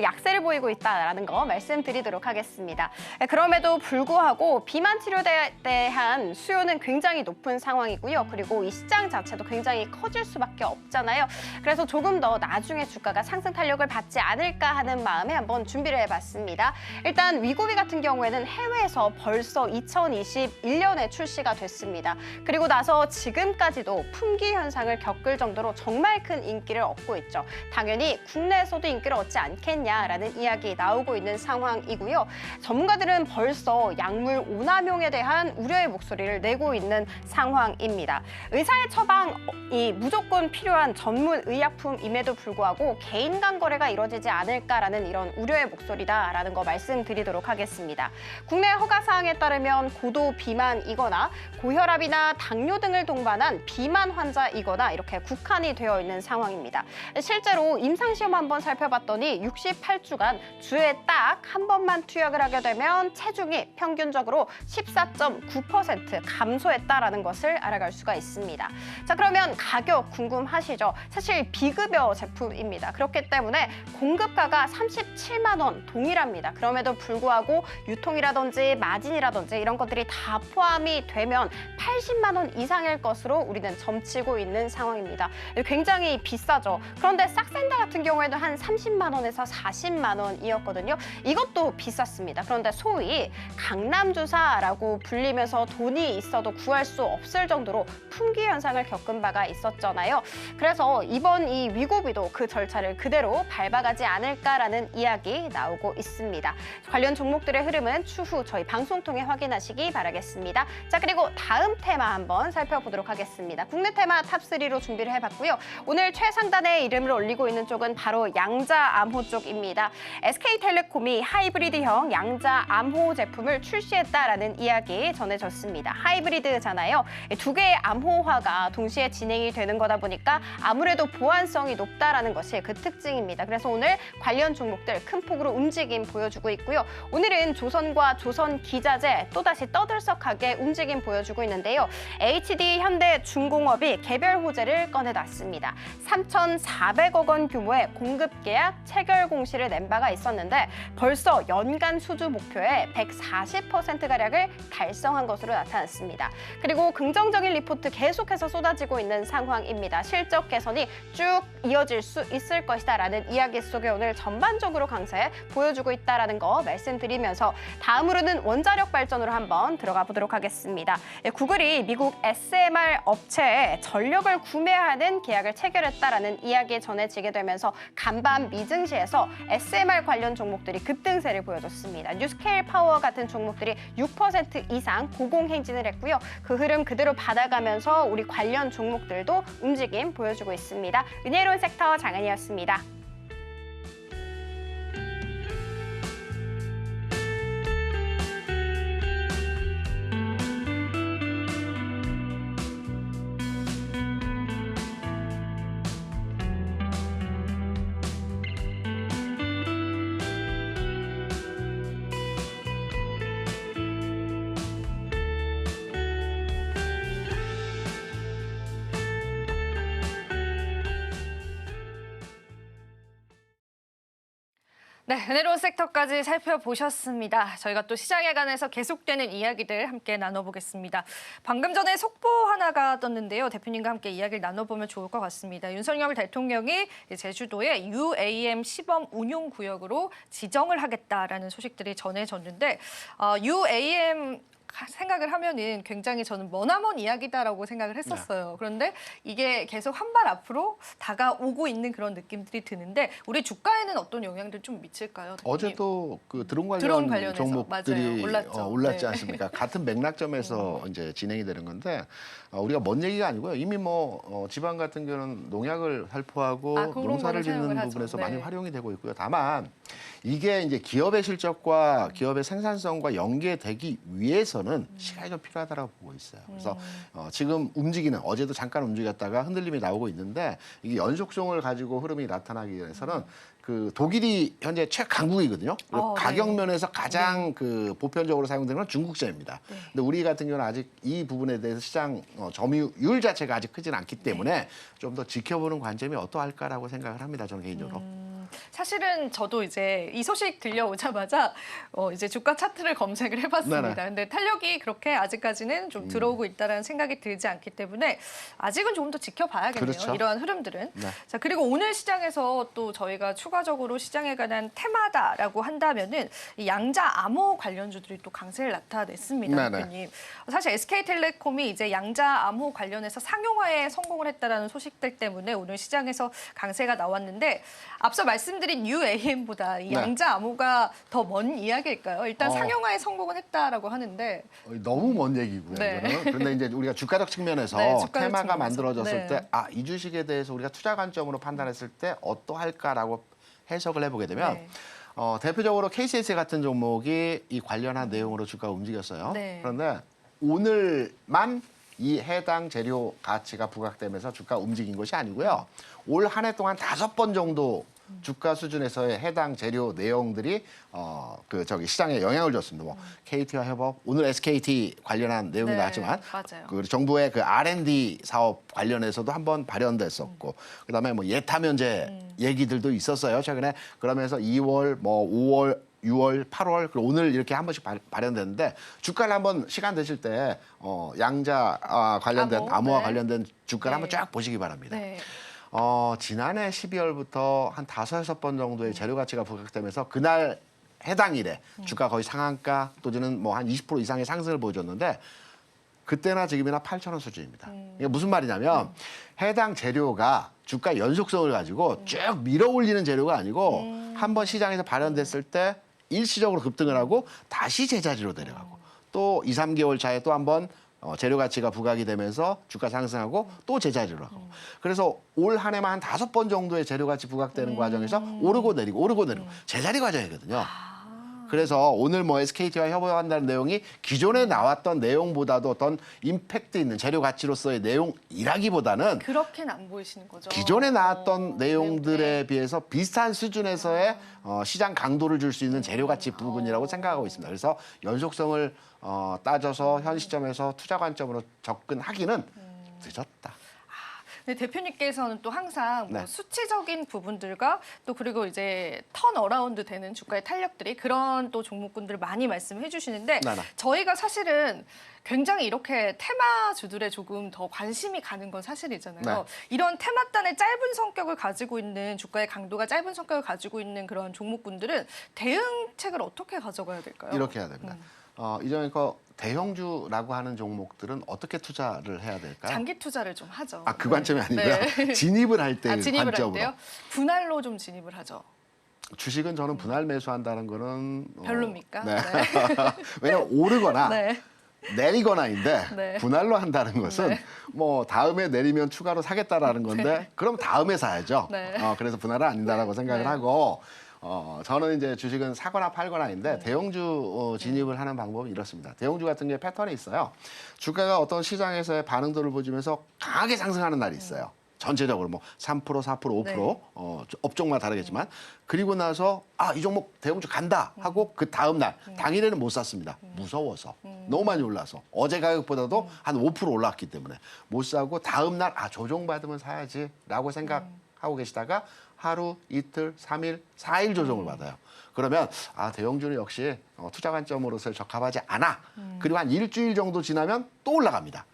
약세를 보이고 있다라는 거 말씀드리도록 하겠습니다. 그럼에도 불구하고 비만 치료제에 대한 수요는 굉장히 높은 상황이고요. 그리고 이 시장 자체도 굉장히 커질 수밖에 없잖아요. 그래서 조금 더 나중에 주가가 상승 탄력을 받지 않을까 하는 마음에 한번 준비를 해봤습니다. 일단 위고비 같은 경우에는 해외에서 벌써 2021년에 출시가 됐습니다. 그리고 나서 지금까지도 품귀 현상을 겪을 정도로 정말 큰 인기를 얻고 있죠. 당연히 국내에서도 인기를 얻지 않겠냐라는 이야기 나오고 있는 상황이고요. 전문가들은 벌써 약물 오남용에 대한 우려의 목소리를 내고 있는 상황입니다. 의사의 처방이 무조건 필요한 전문 의약품임에도 불구하고 개인 간 거래가 이루어지지 않을까라는 이런 우려의 목소리다라는 거 말씀드리도록 하겠습니다. 국내 허가 사항에 따르면 고도 비만이거나 고혈압이나 당뇨 등을 동반한 비만 환자이거나 이렇게 국한이 되어 있는 상황입니다. 실제로 임상시험 한번 살펴봤더니 68주간 주에 딱 한 번만 투약을 하게 되면 체중이 평균적으로 14.9% 감소했다라는 것을 알아갈 수가 있습니다. 자, 그러면 가격 궁금하시죠? 사실 비급여 제품입니다. 그렇기 때문에 공급가가 37만 원 동일합니다. 그럼에도 불구하고 유통이라든지 마진이라든지 이런 것들이 다 포함이 되면 80만 원 이상일 것으로 우리는 점치고 있는 상황입니다. 굉장히 비싸죠. 그런데 싹센다 같은 경우에는 한 30만 원에서 40만 원이었거든요. 이것도 비쌌습니다. 그런데 소위 강남주사라고 불리면서 돈이 있어도 구할 수 없을 정도로 품귀 현상을 겪은 바가 있었잖아요. 그래서 이번 이 위고비도 그 절차를 그대로 밟아가지 않을까라는 이야기 나오고 있습니다. 관련 종목들의 흐름은 추후 저희 방송 통해 확인하시기 바라겠습니다. 자, 그리고 다음 테마 한번 살펴보도록 하겠습니다. 국내 테마 탑3로 준비를 해봤고요. 오늘 최상단에 이름을 올리고 있는 쪽은 바로 양자 암호주 쪽입니다. SK텔레콤이 하이브리드형 양자 암호 제품을 출시했다라는 이야기 전해졌습니다. 하이브리드잖아요. 두 개의 암호화가 동시에 진행이 되는 거다 보니까 아무래도 보안성이 높다라는 것이 그 특징입니다. 그래서 오늘 관련 종목들 큰 폭으로 움직임 보여주고 있고요. 오늘은 조선과 조선기자재 또다시 떠들썩하게 움직임 보여주고 있는데요. HD 현대중공업이 개별 호재를 꺼내놨습니다. 3,400억 원 규모의 공급 계약 체결 공시를 낸 바가 있었는데 벌써 연간 수주 목표의 140%가량을 달성한 것으로 나타났습니다. 그리고 긍정적인 리포트 계속해서 쏟아지고 있는 상황입니다. 실적 개선이 쭉 이어질 수 있을 것이다라는 이야기 속에 오늘 전반적으로 강세 보여주고 있다라는 거 말씀드리면서 다음으로는 원자력 발전으로 한번 들어가 보도록 하겠습니다. 구글이 미국 SMR 업체에 전력을 구매하는 계약을 체결했다라는 이야기 전해지게 되면서 간밤 미증시에서 SMR 관련 종목들이 급등세를 보여줬습니다. 뉴스케일 파워 같은 종목들이 6% 이상 고공행진을 했고요. 그 흐름 그대로 받아가면서 우리 관련 종목들도 움직임 보여주고 있습니다. 은혜로운 섹터 장은이었습니다. 네, 은혜로운 섹터까지 살펴보셨습니다. 저희가 또 시장에 관해서 계속되는 이야기들 함께 나눠보겠습니다. 방금 전에 속보 하나가 떴는데요. 대표님과 함께 이야기를 나눠보면 좋을 것 같습니다. 윤석열 대통령이 제주도에 UAM 시범 운용 구역으로 지정을 하겠다라는 소식들이 전해졌는데 UAM 생각을 하면은 굉장히 저는 머나먼 이야기다라고 생각을 했었어요. 그런데 이게 계속 한 발 앞으로 다가오고 있는 그런 느낌들이 드는데 우리 주가에는 어떤 영향들 좀 미칠까요? 대표님? 어제도 그 드론 드론 관련 관련해서, 종목들이 맞아요. 올랐지 네. 않습니까? 같은 맥락점에서 이제 진행이 되는 건데 우리가 먼 얘기가 아니고요. 이미 뭐 지방 같은 경우는 농약을 살포하고 그런 농사를 거는 사용을 짓는 하죠. 부분에서 네. 많이 활용이 되고 있고요. 다만 이게 이제 기업의 실적과 기업의 생산성과 연계되기 위해서는 시간이 좀 필요하다고 보고 있어요. 그래서 지금 움직이는 어제도 잠깐 움직였다가 흔들림이 나오고 있는데 이게 연속성을 가지고 흐름이 나타나기 위해서는 그 독일이 현재 최강국이거든요. 그리고 가격 네. 면에서 가장 그 보편적으로 사용되는 건 중국제입니다. 네. 근데 우리 같은 경우는 아직 이 부분에 대해서 시장 점유율 자체가 아직 크지는 않기 때문에 좀 더 지켜보는 관점이 어떠할까라고 생각을 합니다. 저는 개인적으로. 사실은 저도 이제 이 소식 들려오자마자 이제 주가 차트를 검색을 해봤습니다. 네네. 근데 탄력이 그렇게 아직까지는 좀 들어오고 있다라는 생각이 들지 않기 때문에 아직은 조금 더 지켜봐야겠네요. 그렇죠. 이러한 흐름들은. 네. 자, 그리고 오늘 시장에서 또 저희가 추가적으로 시장에 관한 테마다라고 한다면은 이 양자 암호 관련주들이 또 강세를 나타냈습니다. 네네. 대표님. 사실 SK텔레콤이 이제 양자 암호 관련해서 상용화에 성공을 했다라는 소식들 때문에 오늘 시장에서 강세가 나왔는데 앞서 말씀드린 UAM보다 이 네. 양자 암호가 더 먼 이야기일까요? 일단 어. 상용화에 성공은 했다라고 하는데 너무 먼 얘기고요. 네. 이거는. 그런데 이제 우리가 주가적 측면에서 네, 주가적 테마가 측면에서. 만들어졌을 네. 때 이 주식에 대해서 우리가 투자 관점으로 판단했을 때 어떠할까라고 해석을 해보게 되면 네. 대표적으로 KCS 같은 종목이 이 관련한 내용으로 주가가 움직였어요. 네. 그런데 오늘만 이 해당 재료 가치가 부각되면서 주가 움직인 것이 아니고요. 올 한 해 동안 5번 정도 주가 수준에서의 해당 재료 내용들이 시장에 영향을 줬습니다. 뭐 KT와 협업, 오늘 SKT 관련한 내용이 네, 나왔지만 맞아요. 그 정부의 그 R&D 사업 관련해서도 한번 발현됐었고 그다음에 뭐 예타면제 얘기들도 있었어요. 최근에 그러면서 2월, 뭐 5월 6월, 8월, 그리고 오늘 이렇게 한 번씩 발현됐는데 주가를 한번 시간 되실 때 양자 관련된 암호와 네. 관련된 주가를 네. 한번 쫙 보시기 바랍니다. 네. 지난해 12월부터 한 5-6번 정도의 재료 가치가 부각되면서 그날 해당 일에 주가 거의 상한가 또는 뭐 한 20% 이상의 상승을 보여줬는데 그때나 지금이나 8,000원 수준입니다. 이게 무슨 말이냐면 해당 재료가 주가 연속성을 가지고 쭉 밀어 올리는 재료가 아니고 한번 시장에서 발현됐을 때 일시적으로 급등을 하고 다시 제자리로 내려가고 또 2-3개월 차에 또 한번 재료 가치가 부각이 되면서 주가 상승하고 또 제자리로 하고. 그래서 올 한 해만 한 5번 정도의 재료 가치 부각되는 과정에서 오르고 내리고 제자리 과정이거든요. 그래서 오늘 뭐 SKT와 협업한다는 내용이 기존에 나왔던 내용보다도 어떤 임팩트 있는 재료 가치로서의 내용이라기보다는 그렇게는 안 보이시는 거죠? 기존에 나왔던 내용들에 비해서 비슷한 수준에서의 시장 강도를 줄 수 있는 재료 가치 부분이라고 생각하고 있습니다. 그래서 연속성을 따져서 현 시점에서 투자 관점으로 접근하기는 늦었다. 네, 대표님께서는 또 항상 뭐 네. 수치적인 부분들과 또 그리고 이제 턴 어라운드 되는 주가의 탄력들이 그런 또 종목군들을 많이 말씀해 주시는데 네. 저희가 사실은 굉장히 이렇게 테마주들에 조금 더 관심이 가는 건 사실이잖아요. 네. 이런 테마단의 짧은 성격을 가지고 있는 주가의 강도가 짧은 성격을 가지고 있는 그런 종목군들은 대응책을 어떻게 가져가야 될까요? 이렇게 해야 됩니다. 이전에 그 대형주라고 하는 종목들은 어떻게 투자를 해야 될까요? 장기 투자를 좀 하죠. 그 관점이 아니고요. 네. 진입을 할 때 진입을 관점으로. 할 때요? 분할로 좀 진입을 하죠. 주식은 저는 분할 매수한다는 거는 별로입니까? 네. 왜냐면 오르거나 네. 내리거나인데 네. 분할로 한다는 것은 네. 뭐 다음에 내리면 추가로 사겠다라는 건데 그럼 다음에 사야죠. 네. 그래서 분할은 아니다라고 생각을 네. 하고 저는 이제 주식은 사거나 팔거나인데 대형주 진입을 하는 방법은 이렇습니다. 대형주 같은 게 패턴이 있어요. 주가가 어떤 시장에서의 반응도를 보여주면서 강하게 상승하는 날이 있어요. 전체적으로 뭐 3%, 4%, 5% 네. 업종마다 다르겠지만 그리고 나서 이 종목 대형주 간다 하고 그 다음 날 당일에는 못 샀습니다. 무서워서 너무 많이 올라서 어제 가격보다도 한 5% 올랐기 때문에 못 사고 다음 날 조정받으면 사야지라고 생각하고 계시다가 하루, 이틀, 3일, 4일 조정을 받아요. 그러면 대형주는 역시 투자 관점으로서 적합하지 않아. 그리고 한 일주일 정도 지나면 또 올라갑니다.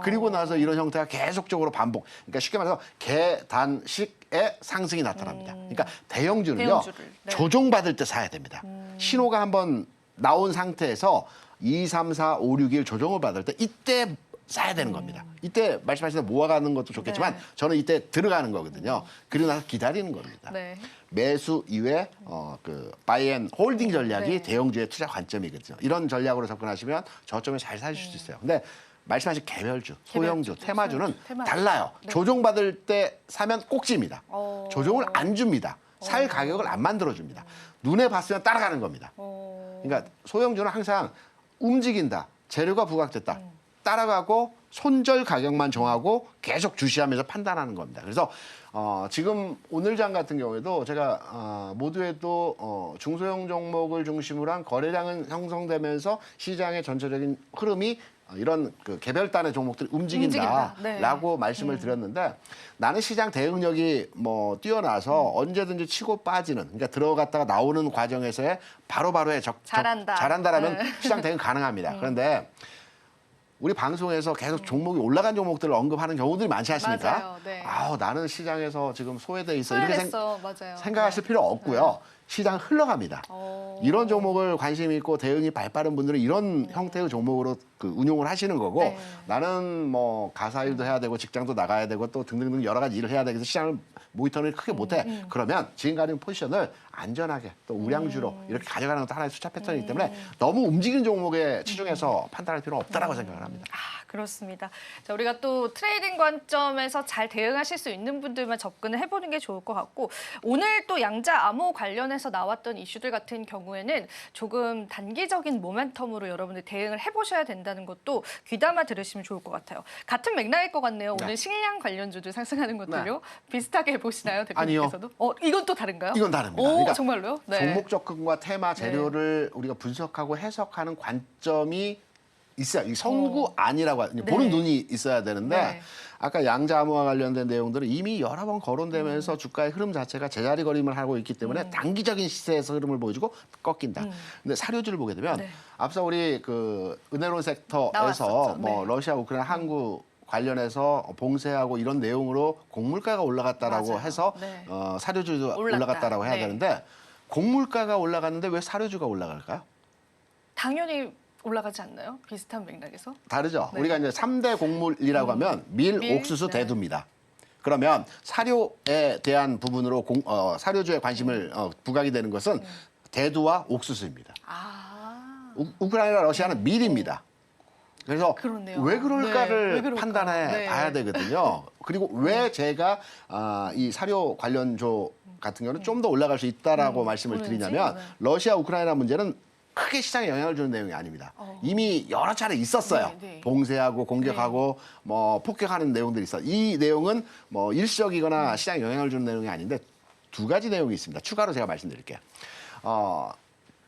그리고 나서 이런 형태가 계속적으로 반복. 그러니까 쉽게 말해서 계단식의 상승이 나타납니다. 그러니까 대형주는요. 대형주를, 네. 조정받을 때 사야 됩니다. 신호가 한번 나온 상태에서 2, 3, 4, 5, 6일 조정을 받을 때 이때 사야 되는 겁니다. 이때 말씀하신 대로 모아가는 것도 좋겠지만 네. 저는 이때 들어가는 거거든요. 그리고 나서 기다리는 겁니다. 네. 매수 이외 그 바이앤 홀딩 전략이 네. 대형주의 투자 관점이거든요. 이런 전략으로 접근하시면 저점에 잘 사실 수 있어요. 근데 말씀하신 개별주, 소형주, 테마주는 테마주. 달라요. 네. 조정받을 때 사면 꼭집니다. 어. 조정을 안 줍니다. 살 가격을 안 만들어줍니다. 눈에 봤으면 따라가는 겁니다. 그러니까 소형주는 항상 움직인다. 재료가 부각됐다. 따라가고 손절 가격만 정하고 계속 주시하면서 판단하는 겁니다. 그래서 지금 오늘장 같은 경우에도 제가 모두에도 중소형 종목을 중심으로 한 거래량은 형성되면서 시장의 전체적인 흐름이 이런 그 개별단의 종목들이 움직인다라고 네. 말씀을 드렸는데 나는 시장 대응력이 뭐 뛰어나서 언제든지 치고 빠지는 그러니까 들어갔다가 나오는 과정에서의 바로바로의 잘한다라면 네. 시장 대응 가능합니다. 그런데 우리 방송에서 계속 종목이 올라간 종목들을 언급하는 경우들이 많지 않습니까? 맞아요. 네. 나는 시장에서 지금 소외돼 있어 이렇게 맞아요. 생각하실 네. 필요 없고요. 시장 흘러갑니다. 이런 종목을 관심 있고 대응이 발빠른 분들은 이런 형태의 종목으로 그 운용을 하시는 거고 네. 나는 뭐 가사일도 해야 되고 직장도 나가야 되고 또 등등등 여러 가지 일을 해야 되고 시장을 모니터링을 크게 못해. 그러면 지금 가진 포지션을 안전하게 또 우량주로 이렇게 가져가는 것도 하나의 투자 패턴이기 때문에 너무 움직이는 종목에 치중해서 판단할 필요는 없다라고 생각을 합니다. 그렇습니다. 자, 우리가 또 트레이딩 관점에서 잘 대응하실 수 있는 분들만 접근을 해보는 게 좋을 것 같고 오늘 또 양자 암호 관련해서 나왔던 이슈들 같은 경우에는 조금 단기적인 모멘텀으로 여러분들 대응을 해보셔야 된다는 것도 귀담아 들으시면 좋을 것 같아요. 같은 맥락일 것 같네요. 네. 오늘 식량 관련주들 상승하는 것들요. 비슷하게 보시나요, 아니요. 대표님께서도? 이건 또 다른가요? 이건 다릅니다. 오, 그러니까 정말로요? 네. 종목 접근과 테마 재료를 우리가 분석하고 해석하는 관점이 있어요. 이 선구 아니라고 보는 눈이 있어야 되는데 네. 아까 양자암호와 관련된 내용들은 이미 여러 번 거론되면서 주가의 흐름 자체가 제자리 걸음을 하고 있기 때문에 단기적인 시세에서 흐름을 보여주고 꺾인다. 근데 사료주를 보게 되면 네. 앞서 우리 그 은혜론 섹터에서 나왔었죠. 뭐 네. 러시아 우크라이나 항구 관련해서 봉쇄하고 이런 내용으로 곡물가가 올라갔다라고 맞아요. 해서 네. 사료주도 올랐다. 올라갔다라고 해야 네. 되는데 곡물가가 올라갔는데 왜 사료주가 올라갈까요? 당연히 올라가지 않나요? 비슷한 맥락에서? 다르죠. 네. 우리가 이제 3대 곡물이라고 하면 밀, 밀, 옥수수, 네. 대두입니다. 그러면 사료에 대한 부분으로 사료주에 관심을 부각이 되는 것은 대두와 옥수수입니다. 아. 우크라이나, 러시아는 밀입니다. 그래서 그렇네요. 왜 그럴까를 네, 왜 그럴까? 판단해 네. 봐야 되거든요. 그리고 왜 제가 이 사료 관련조 같은 경우는 좀 더 올라갈 수 있다라고 말씀을 그런지? 드리냐면 네. 러시아 우크라이나 문제는 크게 시장에 영향을 주는 내용이 아닙니다. 이미 여러 차례 있었어요. 네, 네. 봉쇄하고 공격하고 뭐 폭격하는 내용들이 있어. 이 내용은 뭐 일시적이거나 시장에 영향을 주는 내용이 아닌데 두 가지 내용이 있습니다. 추가로 제가 말씀드릴게요.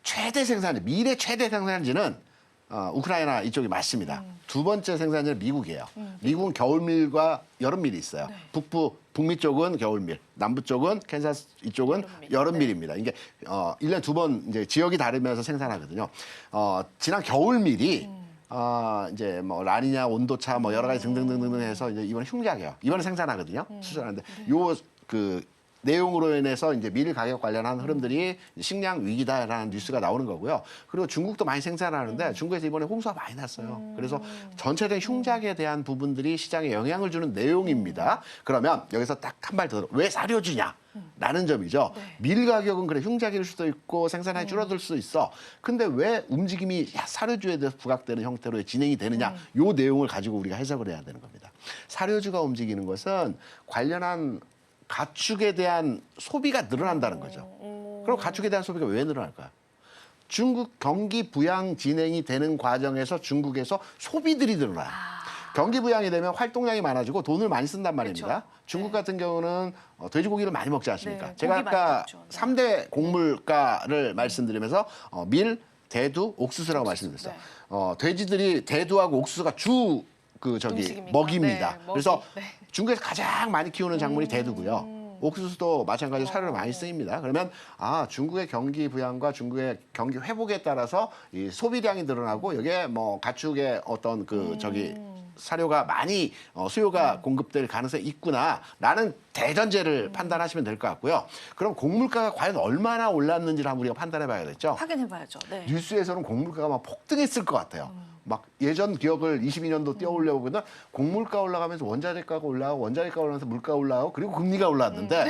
최대 생산지, 미래 최대 생산지는 우크라이나 이쪽이 맞습니다. 두 번째 생산지는 미국이에요. 미국은 겨울밀과 여름밀이 있어요. 북미 쪽은 겨울밀, 남부 쪽은 캔사스 이쪽은 여름밀입니다. 이게 1년에 두 번 이제 지역이 다르면서 생산하거든요. 지난 겨울밀이 이제 뭐 라니냐 온도차 뭐 여러 가지 등등등등 해서 이제 이번에 흉작이에요. 이번에 생산하거든요. 수출하는데 요 그 내용으로 인해서 이제 밀 가격 관련한 흐름들이 식량 위기다라는 뉴스가 나오는 거고요. 그리고 중국도 많이 생산하는데 중국에서 이번에 홍수가 많이 났어요. 그래서 전체적인 흉작에 대한 부분들이 시장에 영향을 주는 내용입니다. 그러면 여기서 딱 한 발 더, 왜 사료주냐? 라는 점이죠. 밀 가격은 그래 흉작일 수도 있고 생산량이 줄어들 수도 있어. 근데 왜 움직임이 사료주에 대해서 부각되는 형태로 진행이 되느냐? 요 내용을 가지고 우리가 해석을 해야 되는 겁니다. 사료주가 움직이는 것은 관련한 가축에 대한 소비가 늘어난다는 거죠. 그럼 가축에 대한 소비가 왜 늘어날까요? 중국 경기 부양 진행이 되는 과정에서 중국에서 소비들이 늘어나요. 경기 부양이 되면 활동량이 많아지고 돈을 많이 쓴단 말입니다. 그렇죠. 중국 같은 경우는 돼지고기를 많이 먹지 않습니까? 네, 제가 고기 많이 아까 먹죠. 네. 3대 곡물가를 말씀드리면서 밀, 대두, 옥수수라고 말씀드렸어요. 돼지들이 대두하고 옥수수가 음식입니까? 먹입니다. 네, 먹이. 그래서 네. 중국에서 가장 많이 키우는 작물이 대두고요. 옥수수도 마찬가지로 사료를 많이 쓰입니다. 그러면 중국의 경기 부양과 중국의 경기 회복에 따라서 이 소비량이 늘어나고 여기에 뭐 가축의 어떤 사료가 많이 수요가 공급될 가능성이 있구나라는 대전제를 판단하시면 될 것 같고요. 그럼 곡물가가 과연 얼마나 올랐는지를 한번 우리가 판단해 봐야겠죠. 확인해봐야죠. 네. 뉴스에서는 곡물가가 막 폭등했을 것 같아요. 막 예전 기억을 22년도 띄어올려 보면 곡물가 올라가면서 원자재가가 올라가고 원자재가 올라가면서 물가 올라가고 그리고 금리가 올랐는데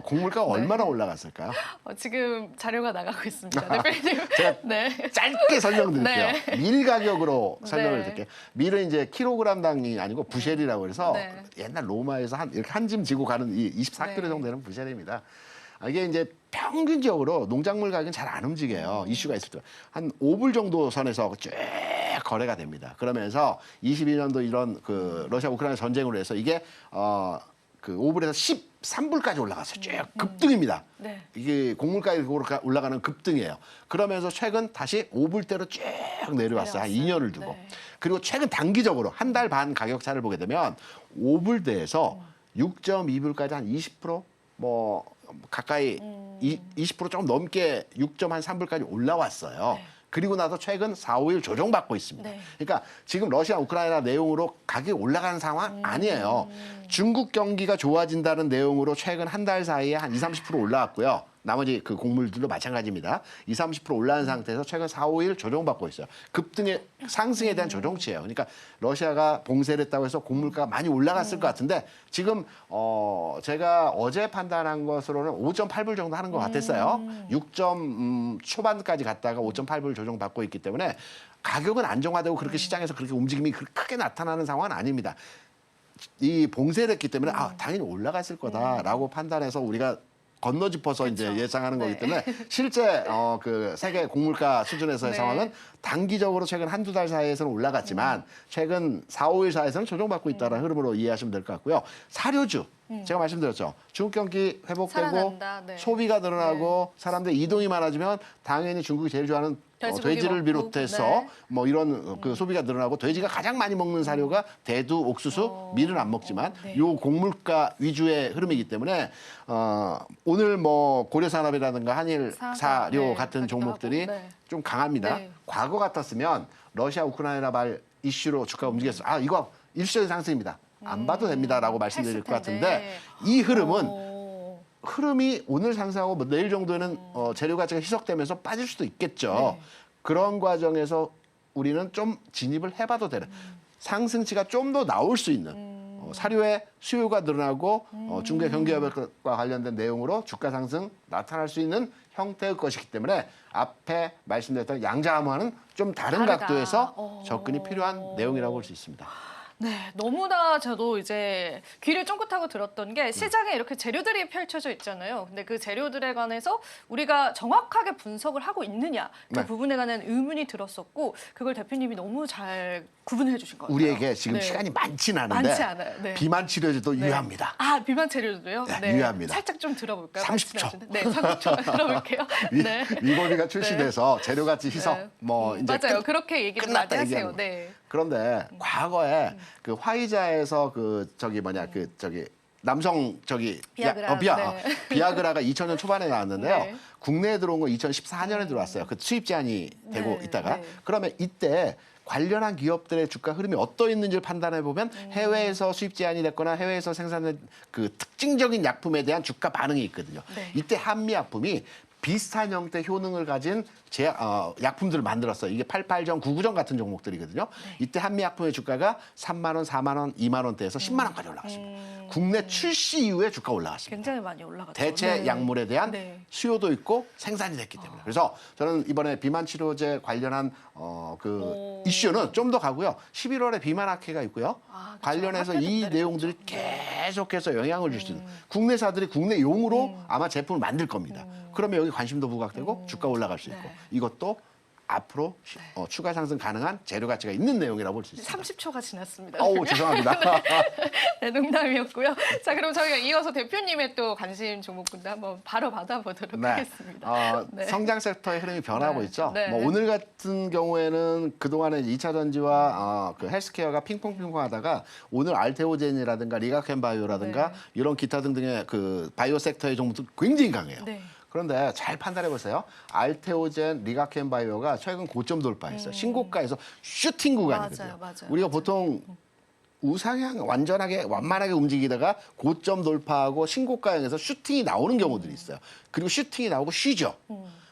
곡물가가 얼마나 올라갔을까요? 지금 자료가 나가고 있습니다. 대표님. 제가 네. 짧게 설명드릴게요. 네. 밀 가격으로 설명을 네. 드릴게요. 밀은 이제 킬로그램당이 아니고 부셸이라고 해서 네. 옛날 로마에서 이렇게 한 짐 지고 가는 이 24kg 네. 정도 되는 부셸입니다. 이게 이제 평균적으로 농작물 가격은 잘 안 움직여요. 이슈가 있을 때. 한 5불 정도 선에서 쭉 거래가 됩니다. 그러면서 22년도 이런 러시아 우크라이나 전쟁으로 해서 이게 그 5불에서 13불까지 올라갔어요. 쭉 급등입니다. 네. 이게 곡물가에 올라가는 급등이에요. 그러면서 최근 다시 5불대로 쭉 내려왔어요. 한 2년을 두고. 네. 그리고 최근 단기적으로 한 달 반 가격 차를 보게 되면 5불대에서 6.2불까지 한 20% 뭐 가까이 20% 조금 넘게 6.3불까지 올라왔어요. 네. 그리고 나서 최근 4, 5일 조정받고 있습니다. 네. 그러니까 지금 러시아 우크라이나 내용으로 가격이 올라가는 상황 아니에요. 중국 경기가 좋아진다는 내용으로 최근 한 달 사이에 한 20, 30% 올라왔고요. 나머지 그 곡물들도 마찬가지입니다. 20, 30% 올라간 상태에서 최근 4, 5일 조정받고 있어요. 급등의 상승에 대한 조정치예요. 그러니까 러시아가 봉쇄를 했다고 해서 곡물가가 많이 올라갔을 것 같은데 지금 제가 어제 판단한 것으로는 5.8불 정도 하는 것 같았어요. 6점 초반까지 갔다가 5.8불 조정받고 있기 때문에 가격은 안정화되고 그렇게 시장에서 그렇게 움직임이 크게 나타나는 상황은 아닙니다. 이 봉쇄를 했기 때문에 당연히 올라갔을 거다라고 판단해서 우리가 건너짚어서 이제 예상하는 거기 때문에 실제 그 세계 곡물가 수준에서의 네. 상황은 단기적으로 최근 한두 달 사이에서는 올라갔지만 최근 4, 5일 사이에서는 조정받고 있다는 흐름으로 이해하시면 될 것 같고요. 사료주 제가 말씀드렸죠. 중국 경기 회복되고 살아난다. 네. 소비가 늘어나고 사람들 이동이 많아지면 당연히 중국이 제일 좋아하는 돼지고기 돼지를 먹고, 비롯해서 네. 뭐 이런 그 소비가 늘어나고 돼지가 가장 많이 먹는 사료가 대두, 옥수수, 밀은 안 먹지만 네. 요 곡물가 위주의 흐름이기 때문에 오늘 뭐 고려산업이라든가 한일사료 네, 같은 가기도 종목들이 하고, 네. 좀 강합니다. 네. 과거 같았으면 러시아 우크라이나 발 이슈로 주가가 움직였어요. 이거 일시적인 상승입니다. 안 봐도 됩니다라고 말씀드릴 것 했을 같은데 텐데. 이 흐름이 오늘 상승하고 뭐 내일 정도에는 재료 가치가 희석되면서 빠질 수도 있겠죠. 네. 그런 과정에서 우리는 좀 진입을 해봐도 되는 상승치가 좀 더 나올 수 있는 사료의 수요가 늘어나고 중국의 경기 회복과 관련된 내용으로 주가 상승 나타날 수 있는 형태의 것이기 때문에 앞에 말씀드렸던 양자암호와는 좀 다른 다르다. 각도에서 접근이 필요한 내용이라고 볼 수 있습니다. 네, 너무나 저도 이제 귀를 쫑긋하고 들었던 게 시장에 이렇게 재료들이 펼쳐져 있잖아요. 근데 그 재료들에 관해서 우리가 정확하게 분석을 하고 있느냐 그 네. 부분에 관한 의문이 들었었고 그걸 대표님이 너무 잘 구분해 주신 것 같아요. 우리에게 지금 네. 시간이 많지는 않은데 많지 않아요. 네. 비만 치료제도 네. 유효합니다. 아, 비만 재료도요? 네, 유효합니다. 살짝 좀 들어볼까요? 30초. 말씀하시는? 네, 30초 들어볼게요. 네. 위고비가 출시돼서 재료가치 희석 네. 뭐 이제 맞아요. 그렇게 얘기를 많이 끝났다 하세요. 얘기하는 네. 그런데 과거에 그 화이자에서 그 저기 뭐냐 그 저기 남성 저기 비아그라. 네. 비아그라가 2000년 초반에 나왔는데요. 네. 국내에 들어온 거 2014년에 들어왔어요. 그 수입 제한이 되고 네, 있다가 네. 그러면 이때 관련한 기업들의 주가 흐름이 어떠했는지를 판단해 보면 해외에서 수입 제한이 됐거나 해외에서 생산된 그 특징적인 약품에 대한 주가 반응이 있거든요. 네. 이때 한미약품이 비슷한 형태 효능을 가진 약품들을 만들었어요. 이게 88점, 99점 같은 종목들이거든요. 이때 한미약품의 주가가 3만 원, 4만 원, 2만 원대에서 10만 원까지 올라갔습니다. 국내 출시 이후에 주가 올라갔습니다. 굉장히 많이 올라갔죠. 대체 네. 약물에 대한 네. 수요도 있고 생산이 됐기 때문에. 그래서 저는 이번에 비만 치료제 관련한 그 오. 이슈는 좀 더 가고요. 11월에 비만 학회가 있고요. 아, 그쵸. 관련해서 학회도 이 기다리고 내용들이 계속해서 영향을 줄 수 있는 국내사들이 국내용으로 아마 제품을 만들 겁니다. 그러면 여기 관심도 부각되고 주가 올라갈 수 있고 네. 이것도 앞으로 추가 상승 가능한 재료 가치가 있는 내용이라고 볼 수 있습니다. 30초가 지났습니다. 어우 죄송합니다. 네, 농담이었고요. 자, 그럼 저희가 이어서 대표님의 또 관심 종목군도 한번 바로 받아보도록 하겠습니다. 네. 성장 섹터의 흐름이 변하고 네. 있죠. 네. 뭐 오늘 같은 경우에는 그동안에 2차 전지와 그 헬스케어가 핑퐁핑퐁 하다가 오늘 알테오젠이라든가 리가켄바이오라든가 네. 이런 기타 등등의 그 바이오 섹터의 종목도 굉장히 강해요. 네. 그런데 잘 판단해 보세요. 알테오젠, 리가켄바이오가 최근 고점 돌파했어요. 신고가에서 슈팅 구간이거든요. 맞아요. 우리가 보통 우상향 완만하게 움직이다가 고점 돌파하고 신고가형에서 슈팅이 나오는 경우들이 있어요. 그리고 슈팅이 나오고 쉬죠.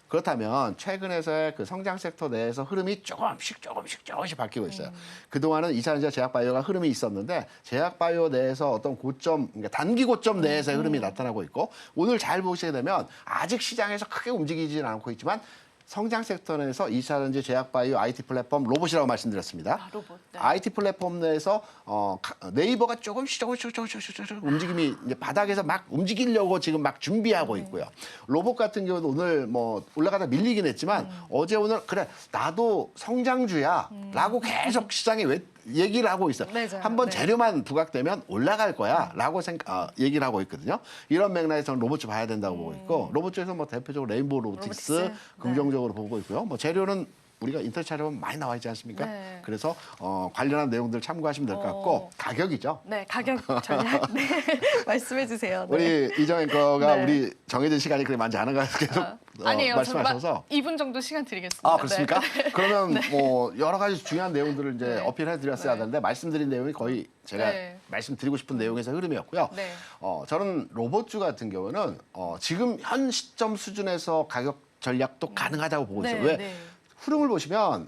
그렇다면 최근에서의 그 성장 섹터 내에서 흐름이 조금씩 바뀌고 있어요. 그동안은 이산화탄소 제약바이오가 흐름이 있었는데 제약바이오 내에서 어떤 고점, 그러니까 단기 고점 내에서의 흐름이 나타나고 있고 오늘 잘 보시게 되면 아직 시장에서 크게 움직이지는 않고 있지만 성장 섹터 내에서 이산화탄소 제약바이오 IT 플랫폼 로봇이라고 말씀드렸습니다. 아, 로봇. 네. IT 플랫폼 내에서 네이버가 조금씩 움직임이 이제 바닥에서 막 움직이려고 지금 막 준비하고 있고요. 로봇 같은 경우도 오늘 뭐 올라가다 밀리긴 했지만 어제 오늘 그래 나도 성장주야라고 계속 시장에 얘기를 하고 있어요. 맞아요. 한번 네. 재료만 부각되면 올라갈 거야라고 얘기를 하고 있거든요. 이런 맥락에서 저는 로봇주 봐야 된다고 보고 있고 로봇주에서 뭐 대표적으로 레인보우 로보틱스 로보틱스. 긍정적으로 보고 있고요. 뭐 재료는 우리가 인터넷 찾아보면 많이 나와 있지 않습니까? 네. 그래서 관련한 내용들 참고하시면 될 것 같고 가격이죠. 네, 가격 전략 네. 말씀해 주세요. 네. 우리 이정 앵커가 네. 우리 정해진 시간이 그렇게 많지 않은 것 같아서 계속 아니에요. 말씀하셔서 2분 정도 시간 드리겠습니다. 아 그렇습니까? 네. 그러면 뭐 여러 가지 중요한 내용들을 이제 네. 어필해 드렸어야 네. 하는데 말씀드린 내용이 거의 제가 네. 말씀드리고 싶은 내용에서 흐름이었고요. 네. 저는 로봇주 같은 경우는 지금 현 시점 수준에서 가격 전략도 가능하다고 보고 있어요. 왜? 네. 흐름을 보시면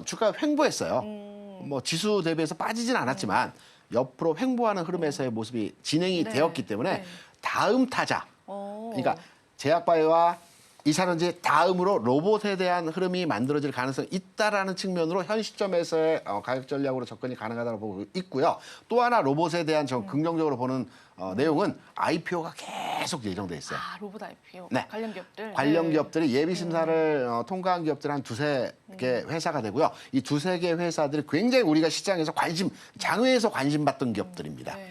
주가 횡보했어요. 뭐 지수 대비해서 빠지진 않았지만 옆으로 횡보하는 흐름에서의 모습이 진행이 네. 되었기 때문에 네. 다음 타자, 오. 그러니까 제약바이오와 이산화탄소 다음으로 로봇에 대한 흐름이 만들어질 가능성이 있다라는 측면으로 현 시점에서의 가격 전략으로 접근이 가능하다고 보고 있고요. 또 하나 로봇에 대한 저 긍정적으로 보는 내용은 IPO가 계속 예정돼 있어요. 아, 로봇 IPO 네. 관련 기업들. 관련 네. 기업들이 예비 심사를 통과한 기업들 한 두세 개 회사가 되고요. 이 두세 개 회사들이 굉장히 우리가 시장에서 장외에서 관심 받던 기업들입니다. 네.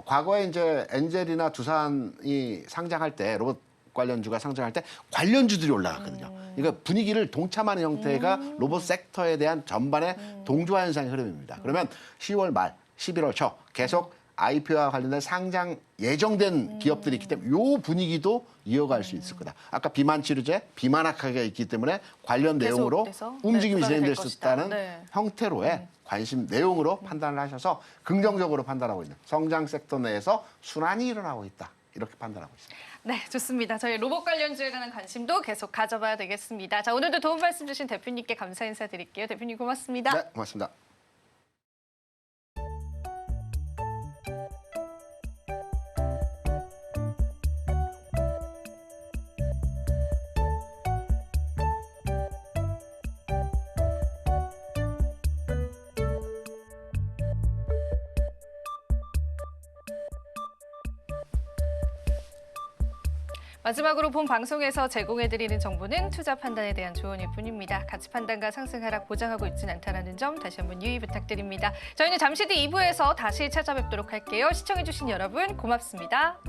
과거에 이제 엔젤이나 두산이 상장할 때 로봇 관련주가 상장할 때 관련주들이 올라갔거든요. 그러니까 분위기를 동참하는 형태가 로봇 섹터에 대한 전반의 동조화 현상의 흐름입니다. 그러면 10월 말, 11월 초 계속 IPO와 관련된 상장 예정된 기업들이 있기 때문에 이 분위기도 이어갈 수 있을 거다. 아까 비만 치료제, 비만 학회가 있기 때문에 관련 내용으로 계속돼서, 움직임이 네, 진행될 부각이 수 될 있다는 것이다. 네. 형태로의 관심 내용으로 판단을 하셔서 긍정적으로 판단하고 있는 성장 섹터 내에서 순환이 일어나고 있다. 이렇게 판단하고 있습니다. 네, 좋습니다. 저희 로봇 관련주에 관한 관심도 계속 가져봐야 되겠습니다. 자, 오늘도 도움 말씀 주신 대표님께 감사 인사드릴게요. 대표님 고맙습니다. 네, 고맙습니다. 마지막으로 본 방송에서 제공해드리는 정보는 투자 판단에 대한 조언일 뿐입니다. 가치 판단과 상승 하락 보장하고 있지는 않다는 점 다시 한번 유의 부탁드립니다. 저희는 잠시 뒤 2부에서 다시 찾아뵙도록 할게요. 시청해주신 여러분 고맙습니다.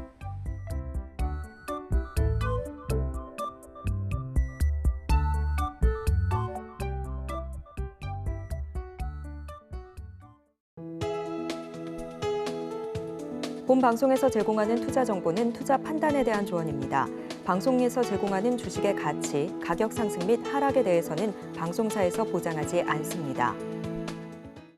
본 방송에서 제공하는 투자 정보는 투자 판단에 대한 조언입니다. 방송에서 제공하는 주식의 가치, 가격 상승 및 하락에 대해서는 방송사에서 보장하지 않습니다.